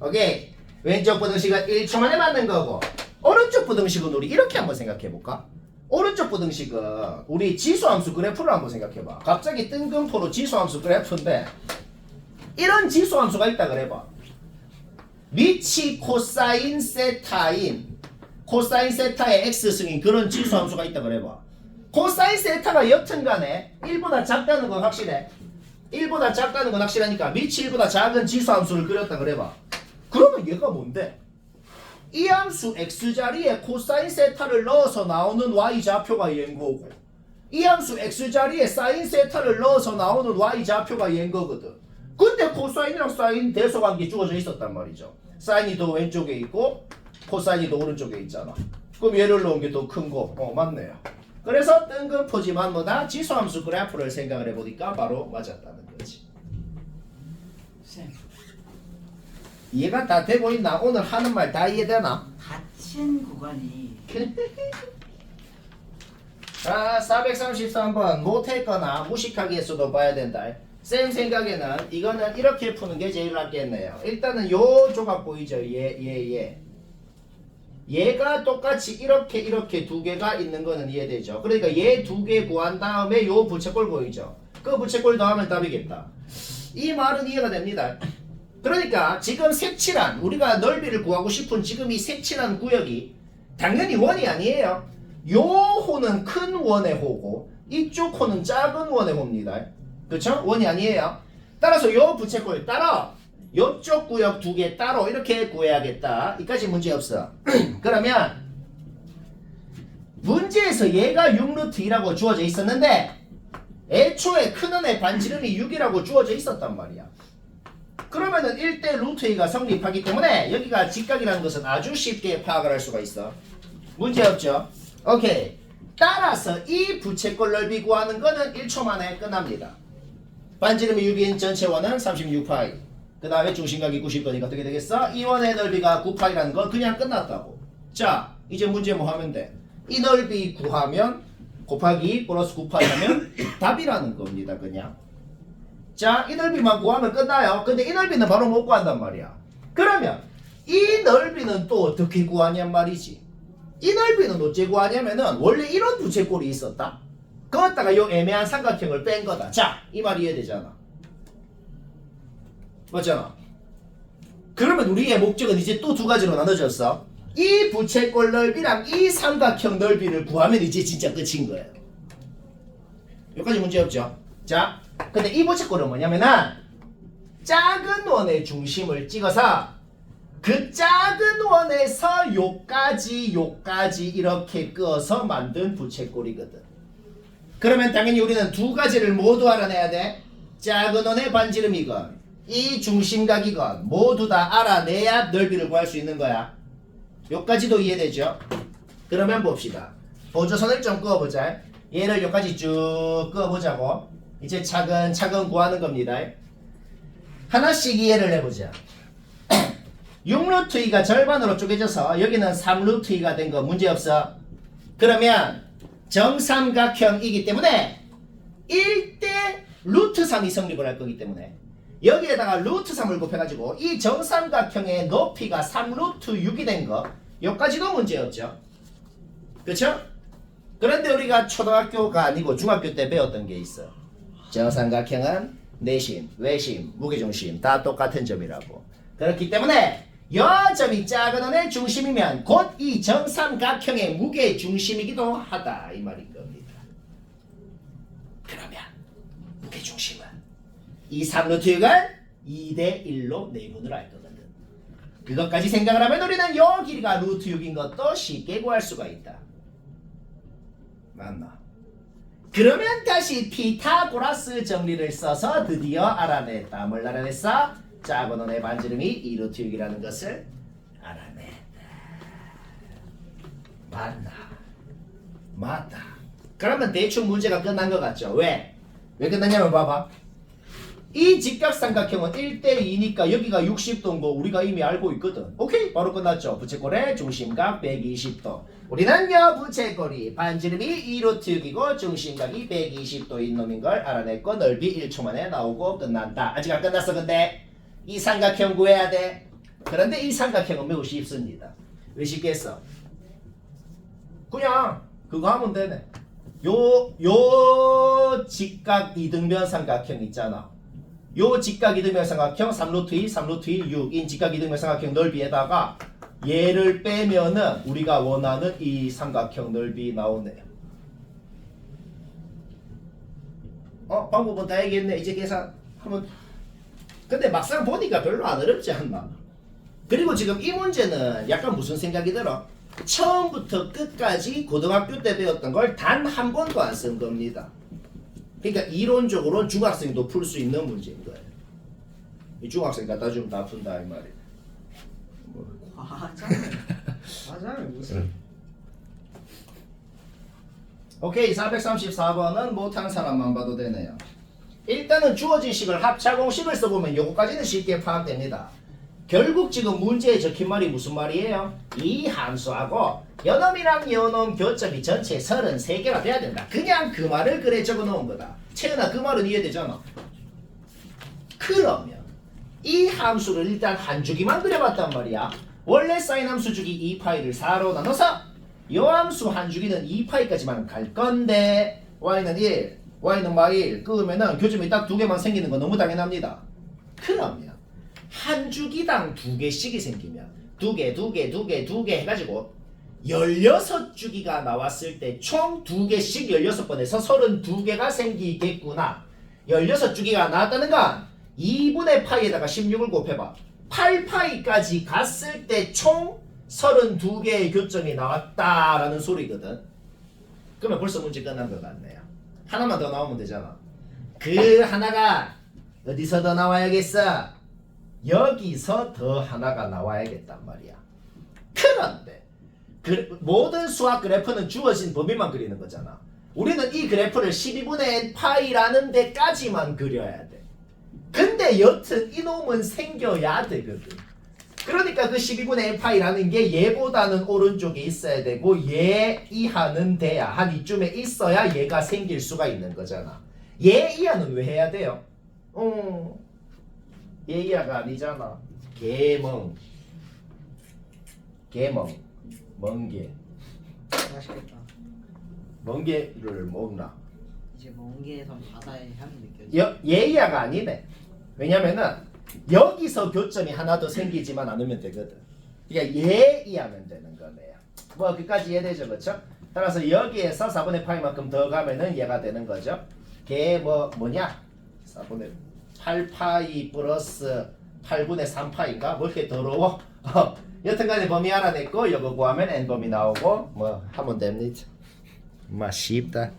오케이. 왼쪽 부등식은 1초 만에 맞는 거고 오른쪽 부등식은 우리 이렇게 한번 생각해 볼까? 오른쪽 부등식은 우리 지수함수 그래프를 한번 생각해 봐. 갑자기 뜬금포로 지수함수 그래프인데 이런 지수함수가 있다 그래봐. 미치 코사인 세타인 코사인 세타의 x승인 그런 지수함수가 있다 그래봐. 코사인 세타가 여튼간에 1보다 작다는 건 확실해. 1보다 작다는 건 확실하니까 미치 1보다 작은 지수함수를 그렸다 그래봐. 그러면 얘가 뭔데? 이 함수 x자리에 코사인 세타를 넣어서 나오는 y좌표가 얘인 거고 이 함수 x자리에 사인 세타를 넣어서 나오는 y좌표가 얘인 거거든. 근데 코사인이랑 사인 대소관계 주어져 있었단 말이죠. 사인이 더 왼쪽에 있고 코사인이 더 오른쪽에 있잖아. 그럼 얘를 넣은 게 더 큰 거. 맞네요. 그래서 뜬금포지만 뭐다 지수함수 그래프를 생각을 해보니까 바로 맞았다는 거지. 쌤, 이해가 다 되고 있나? 오늘 하는 말 다 이해되나? 닫힌 구간이 자, 433번 못했거나 무식하게 했어도 봐야 된다. 쌤 생각에는 이거는 이렇게 푸는 게 제일 낫겠네요. 일단은 요 조각 보이죠? 얘가 똑같이 이렇게 두 개가 있는 거는 이해되죠? 그러니까 얘 두 개 구한 다음에 요 부채꼴 보이죠? 그 부채꼴 더하면 답이겠다. 이 말은 이해가 됩니다. 그러니까 지금 색칠한 우리가 넓이를 구하고 싶은 지금 이 색칠한 구역이 당연히 원이 아니에요. 요 호는 큰 원의 호고 이쪽 호는 작은 원의 호입니다. 그렇죠? 원이 아니에요. 따라서 요 부채꼴 따로 요쪽 구역 두 개 따로 이렇게 구해야겠다. 이까지 문제 없어. 그러면 문제에서 얘가 6루트2라고 주어져 있었는데 애초에 큰 원의 반지름이 6이라고 주어져 있었단 말이야. 그러면은 1대 루트 2가 성립하기 때문에 여기가 직각이라는 것은 아주 쉽게 파악을 할 수가 있어. 문제 없죠? 오케이. 따라서 이 부채꼴 넓이 구하는 거는 1초 만에 끝납니다. 반지름이 6인 전체 원은 36파이. 그 다음에 중심각이 90도니까 어떻게 되겠어? 이 원의 넓이가 9파이라는 건 그냥 끝났다고. 자, 이제 문제 뭐 하면 돼? 이 넓이 구하면 곱하기 플러스 9파이 하면 답이라는 겁니다. 그냥. 자, 이 넓이만 구하면 끝나요. 근데 이 넓이는 바로 못 구한단 말이야. 그러면 이 넓이는 또 어떻게 구하냔 말이지. 이 넓이는 어째 구하냐면은 원래 이런 부채꼴이 있었다. 그것다가 요 애매한 삼각형을 뺀 거다. 자, 이 말이 이해되잖아. 맞잖아. 그러면 우리의 목적은 이제 또 두 가지로 나눠졌어. 이 부채꼴 넓이랑 이 삼각형 넓이를 구하면 이제 진짜 끝인 거예요. 여기까지 문제 없죠? 자, 근데 이 부채꼴은 뭐냐면은 작은 원의 중심을 찍어서 그 작은 원에서 요까지 이렇게 끄어서 만든 부채꼴이거든. 그러면 당연히 우리는 두 가지를 모두 알아내야 돼. 작은 원의 반지름이건 이 중심각이건 모두 다 알아내야 넓이를 구할 수 있는 거야. 요까지도 이해되죠? 그러면 봅시다. 보조선을 좀 그어보자. 얘를 여기까지 쭉 그어보자고. 이제 차근차근 구하는 겁니다. 하나씩 이해를 해보자. 6루트 2가 절반으로 쪼개져서 여기는 3루트 2가 된 거 문제없어. 그러면 정삼각형이기 때문에 1대 루트 3이 성립을 할 거기 때문에 여기에다가 루트 3을 곱해가지고 이 정삼각형의 높이가 3루트 6이 된 거 여기까지도 문제였죠. 그쵸? 그런데 우리가 초등학교가 아니고 중학교 때 배웠던 게 있어. 정삼각형은 내심, 외심, 무게중심 다 똑같은 점이라고. 그렇기 때문에 여 점이 작은 원의 중심이면 곧 이 정삼각형의 무게중심이기도 하다 이 말인 겁니다. 그러면 무게중심은 이 3루트 6을 2대 1로 내분을 할 거거든. 그것까지 생각을 하면 우리는 요 길이가 루트 6인 것도 쉽게 구할 수가 있다. 맞나? 그러면 다시 피타고라스 정리를 써서 드디어 알아냈다. 뭘 알아냈어? 작은 원의 반지름이 2루트 6이라는 것을 알아냈다. 맞나? 맞다. 그러면 대충 문제가 끝난 것 같죠? 왜? 왜 끝났냐면 봐봐. 이 직각삼각형은 1대2니까 여기가 60도인 거 우리가 이미 알고 있거든. 오케이? 바로 끝났죠. 부채꼴의 중심각 120도. 우리는 여 부채꼴이 반지름이 2루트 6이고 중심각이 120도인 놈인 걸 알아냈고 넓이 1초 만에 나오고 끝난다. 아직 안 끝났어. 근데 이 삼각형 구해야 돼. 그런데 이 삼각형은 매우 쉽습니다. 왜 쉽겠어? 그냥 그거 하면 되네. 요 직각 이등변 삼각형 있잖아. 요 직각 이등변 삼각형 3루트 2, 3루트 2, 6인 직각 이등변 삼각형 넓이에다가 얘를 빼면은 우리가 원하는 이 삼각형 넓이 나오네요. 방법은 다 얘기했네. 이제 계산하면. 근데 막상 보니까 별로 안 어렵지 않나? 그리고 지금 이 문제는 약간 무슨 생각이 들어? 처음부터 끝까지 고등학교 때 배웠던 걸 단 한 번도 안 쓴 겁니다. 그러니까 이론적으로는 중학생도 풀 수 있는 문제인 거예요. 이 중학생 갖다 주면 다 푼다 이 말이에요. 과장을 무슨? 오케이, 434번은 못한 사람만 봐도 되네요. 일단은 주어진 식을 합차공식을 써보면 요거까지는 쉽게 파악됩니다. 결국 지금 문제에 적힌 말이 무슨 말이에요? 이 함수하고 요놈이랑 요놈 교점이 전체 33개가 돼야 된다. 그냥 그 말을 그래 적어 놓은 거다. 채은아 그 말은 이해되잖아. 그러면 이 함수를 일단 한 주기만 그려봤단 말이야. 원래 사인 함수 주기 2파이를 4로 나눠서 요 함수 한 주기는 2파이까지만 갈 건데 y는 1, y는 마일 끄면은 교점이 딱 2개만 생기는 거 너무 당연합니다. 그러면 한 주기당 2개씩이 생기면 2개 해가지고 16주기가 나왔을 때 총 2개씩 16번에서 32개가 생기겠구나. 16주기가 나왔다는 건 2분의 파이에다가 16을 곱해봐. 8파이까지 갔을 때 총 32개의 교점이 나왔다라는 소리거든. 그러면 벌써 문제 끝난 것 같네요. 하나만 더 나오면 되잖아. 그 하나가 어디서 더 나와야겠어? 여기서 더 하나가 나와야겠단 말이야. 그런데 모든 수학 그래프는 주어진 범위만 그리는 거잖아. 우리는 이 그래프를 12분의 n 파이라는 데까지만 그려야 돼. 근데 여튼 이놈은 생겨야 되거든. 그러니까 그 12분의 n 파이라는 게 얘보다는 오른쪽에 있어야 되고 얘 이하는 돼야 한 이쯤에 있어야 얘가 생길 수가 있는 거잖아. 얘 이하는 왜 해야 돼요? 얘 이하가 아니잖아. 개멍 멍게 맛있겠다. 멍게를 먹나? 이제 먼게에선 바다의 향이 느껴져. 얘 이하가 아니네. 왜냐면은 여기서 교점이 하나 더 생기지만 않으면 되거든. 그러니까 얘 이하면 되는 거네요. 뭐 그까지 이해되죠, 그렇죠? 따라서 여기에서 4분의 파이만큼 더 가면은 얘가 되는 거죠. 걔 뭐냐? 4분의 8파이 플러스 8분의 3파인가? 뭐 이렇게 더러워? 여튼간에 범위 알아냈고 이거 구하면 n범위 나오고 뭐 하면 됩니다. 쉽다.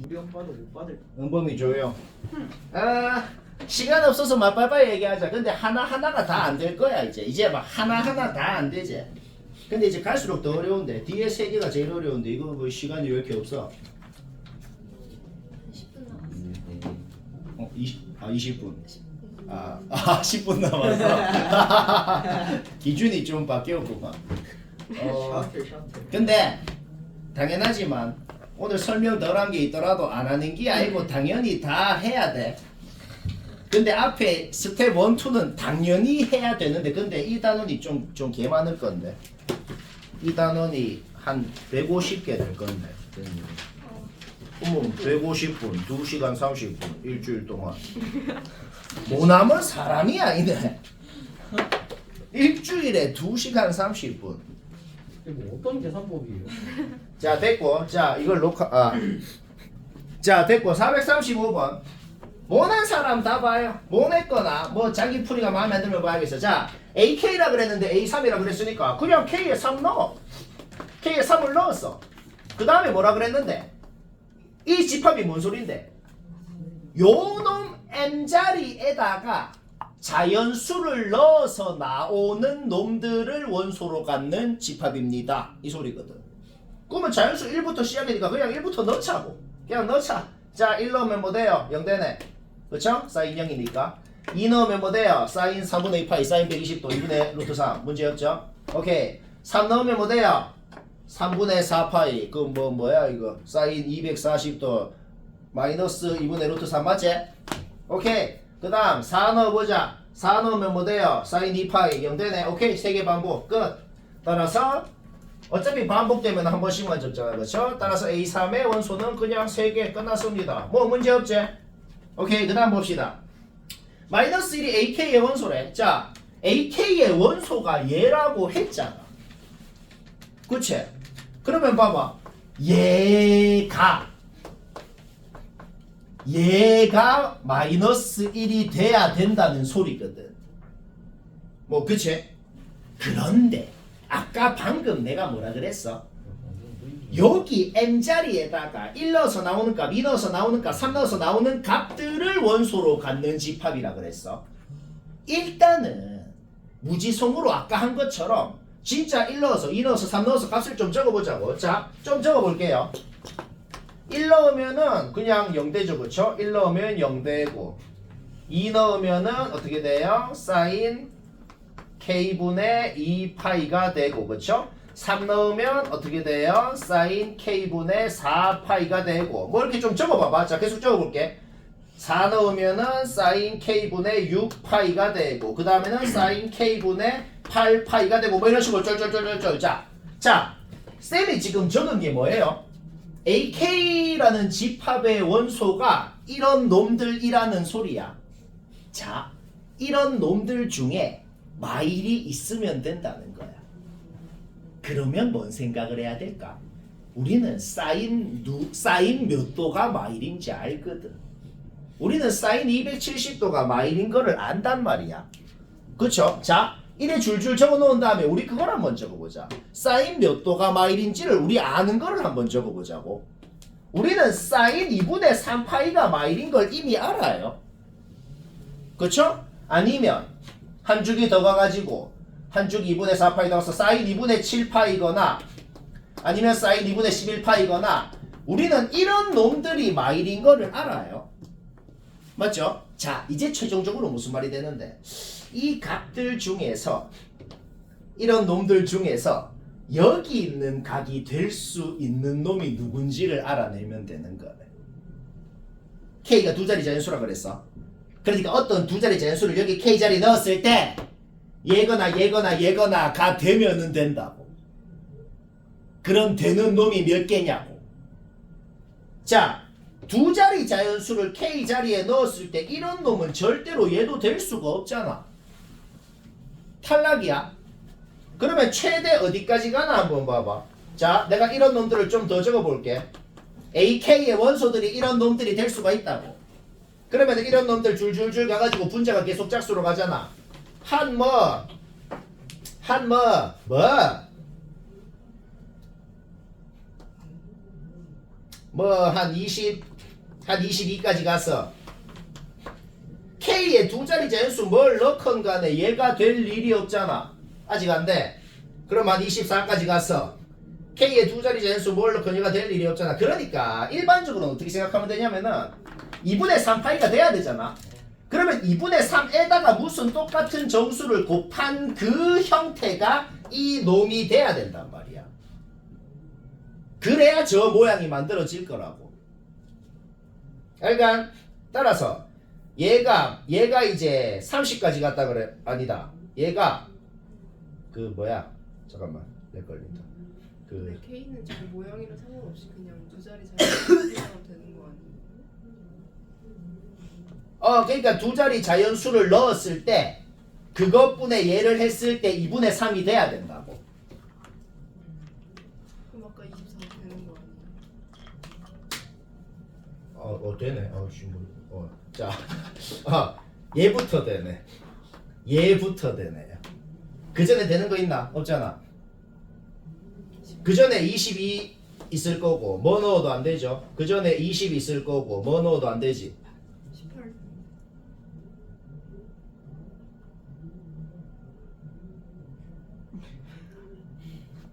우리 오빠도 못 받을. 은범이 줘요. 시간 없어서 막 빨리빨리 얘기하자. 근데 하나하나가 다 안 될 거야 이제 막 하나하나 다 안 되지. 근데 이제 갈수록 더 어려운데 뒤에 세 개가 제일 어려운데 이거 뭐 시간이 왜 이렇게 없어? 10분 남았어. 20분. 10분 남았어. 기준이 좀 바뀌었구만. 셔틀. 근데 당연하지만 오늘 설명 덜 한 게 있더라도 안 하는 게 아니고 당연히 다 해야 돼. 근데 앞에 스텝 1, 2는 당연히 해야 되는데 근데 이 단원이 좀 개 많을 건데 이 단원이 한 150개 될 건데 150분, 2시간 30분 일주일 동안 뭐 남은 사람이 아니네. 일주일에 2시간 30분. 이게 뭐 어떤 계산법이에요? 자 됐고 자 이걸 자 됐고 435번 모난 사람 다 봐요. 모냈거나 뭐 자기 풀이가 마음에 안 들면 봐야겠어. 자 AK라 그랬는데 A3이라 그랬으니까 그냥 K에 3 넣어. K에 3을 넣었어. 그 다음에 뭐라 그랬는데 이 집합이 뭔 소린데 요놈 M자리에다가 자연수를 넣어서 나오는 놈들을 원소로 갖는 집합입니다. 이 소리거든. 그러면 자연수 1부터 시작이니까 그냥 1부터 넣자고. 그냥 넣자. 자, 1 넣으면 뭐 돼요? 0 되네. 그쵸? 사인 0이니까. 2 넣으면 뭐 돼요? 사인 3분의 2파이, 사인 120도, 2분의 루트 3. 문제 없죠? 오케이. 3 넣으면 뭐 돼요? 3분의 4파이. 그 뭐야 이거? 사인 240도, 마이너스 2분의 루트 3 맞지? 오케이. 그 다음 4 넣어보자. 4 넣으면 뭐 돼요? 사인 2파이 0 되네. 오케이. 3개 반복. 끝. 따라서 어차피 반복되면 한 번씩만 적잖아. 그렇죠? 따라서 A3의 원소는 그냥 3개 끝났습니다. 뭐 문제 없지? 오케이. 그 다음 봅시다. 마이너스 1이 AK의 원소래. 자, AK의 원소가 얘라고 했잖아. 그치? 그러면 봐봐. 얘가 마이너스 1이 돼야 된다는 소리거든. 뭐 그치? 그런데 아까 방금 내가 뭐라 그랬어? 여기 M자리에다가 1 넣어서 나오는 값, 2 넣어서 나오는 값, 3 넣어서 나오는 값들을 원소로 갖는 집합이라 그랬어. 일단은 무지성으로 아까 한 것처럼 진짜 1 넣어서 2 넣어서 3 넣어서 값을 좀 적어보자고. 자, 좀 적어볼게요. 1 넣으면은 그냥 0 되죠. 그쵸? 1 넣으면 0 되고 2 넣으면은 어떻게 돼요? 사인 k분의 2파이가 되고 그쵸? 3 넣으면 어떻게 돼요? 사인 k분의 4파이가 되고 뭐 이렇게 좀 적어봐봐. 자 계속 적어볼게. 4 넣으면은 사인 k분의 6파이가 되고 그 다음에는 사인 k분의 8파이가 되고 뭐 이런 식으로 쫄쫄쫄쫄쫄. 자 쌤이 지금 적은 게 뭐예요? AK라는 집합의 원소가 이런 놈들이라는 소리야. 자 이런 놈들 중에 마일이 있으면 된다는 거야. 그러면 뭔 생각을 해야 될까? 우리는 사인 몇 도가 마일인지 알거든. 우리는 사인 270도가 마일인 거를 안단 말이야. 그쵸? 자, 이래 줄줄 적어 놓은 다음에 우리 그걸 한번 적어보자. 사인 몇 도가 마일인지를 우리 아는 거를 한번 적어보자고. 우리는 사인 2분의 3파이가 마일인 걸 이미 알아요. 그쵸? 아니면 한 줄기 더 가가지고 한 줄기 2분의 4파이 더가서 사인 2분의 7파이거나 아니면 사인 2분의 11파이거나 우리는 이런 놈들이 마일인 거를 알아요. 맞죠? 자 이제 최종적으로 무슨 말이 되는데 이 값들 중에서 이런 놈들 중에서 여기 있는 각이 될 수 있는 놈이 누군지를 알아내면 되는 거네. K가 두 자리 자연수라 그랬어. 그러니까 어떤 두 자리 자연수를 여기 K 자리에 넣었을 때 얘거나가 되면은 된다고. 그럼 되는 놈이 몇 개냐고. 자 두 자리 자연수를 K 자리에 넣었을 때 이런 놈은 절대로 얘도 될 수가 없잖아. 탈락이야. 그러면 최대 어디까지 가나 한번 봐봐. 자 내가 이런 놈들을 좀 더 적어볼게. AK의 원소들이 이런 놈들이 될 수가 있다고. 그러면 이런 놈들 줄줄줄 가가지고 분자가 계속 짝수로 가잖아. 한 22까지 가서 K의 두 자리 자연수 뭘 넣건 간에 얘가 될 일이 없잖아. 아직 안 돼. 그럼 한 24까지 가서 K의 두 자리 자연수 뭘 넣건 얘가 될 일이 없잖아. 그러니까 일반적으로는 어떻게 생각하면 되냐면은 2분의 3파이가 돼야 되잖아. 그러면 2분의 3에다가 무슨 똑같은 정수를 곱한 그 형태가 이 놈이 돼야 된단 말이야. 그래야 저 모양이 만들어질 거라고. 그러니까 따라서 얘가 이제 30까지 갔다 그래. 아니다. 얘가 잠깐만 내 걸린다. 근데 K는 저 모양이랑 상관없이 그냥 두 자리 자연수로 되는 거 아니에요? 그러니까 두 자리 자연수를 넣었을 때 그것분의 얘를 했을 때 2분의 3이 돼야 된다고. 그럼 아까 24 되는 거 아니에요? 되네. 자, 얘부터 되네. 얘부터 되네. 그 전에 되는 거 있나? 없잖아. 그 전에 22 있을 거고 뭐 넣어도 안 되죠. 그 전에 20 있을 거고 뭐 넣어도 안 되지. 18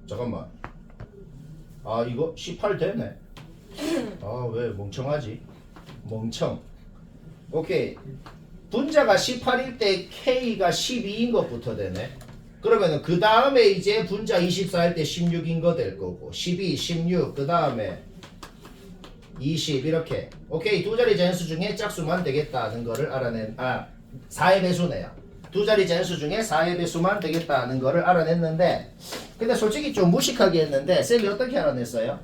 잠깐만. 이거 18 되네. 왜 멍청하지? 멍청. 오케이. 분자가 18일 때 K가 12인 것부터 되네. 그러면은 그 다음에 이제 분자 24일 때 16인 거 될 거고 12, 16, 그 다음에 20 이렇게. 오케이. 두 자리 자연수 중에 짝수만 되겠다는 거를 4의 배수네요. 두 자리 자연수 중에 4의 배수만 되겠다는 거를 알아냈는데 근데 솔직히 좀 무식하게 했는데 쌤이 어떻게 알아냈어요?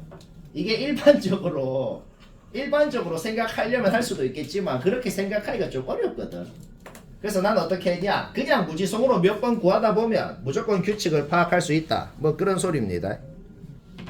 이게 일반적으로 생각하려면 할 수도 있겠지만 그렇게 생각하기가 좀 어렵거든. 그래서 나는 어떻게 했냐? 그냥 무지성으로 몇 번 구하다 보면 무조건 규칙을 파악할 수 있다. 뭐 그런 소리입니다.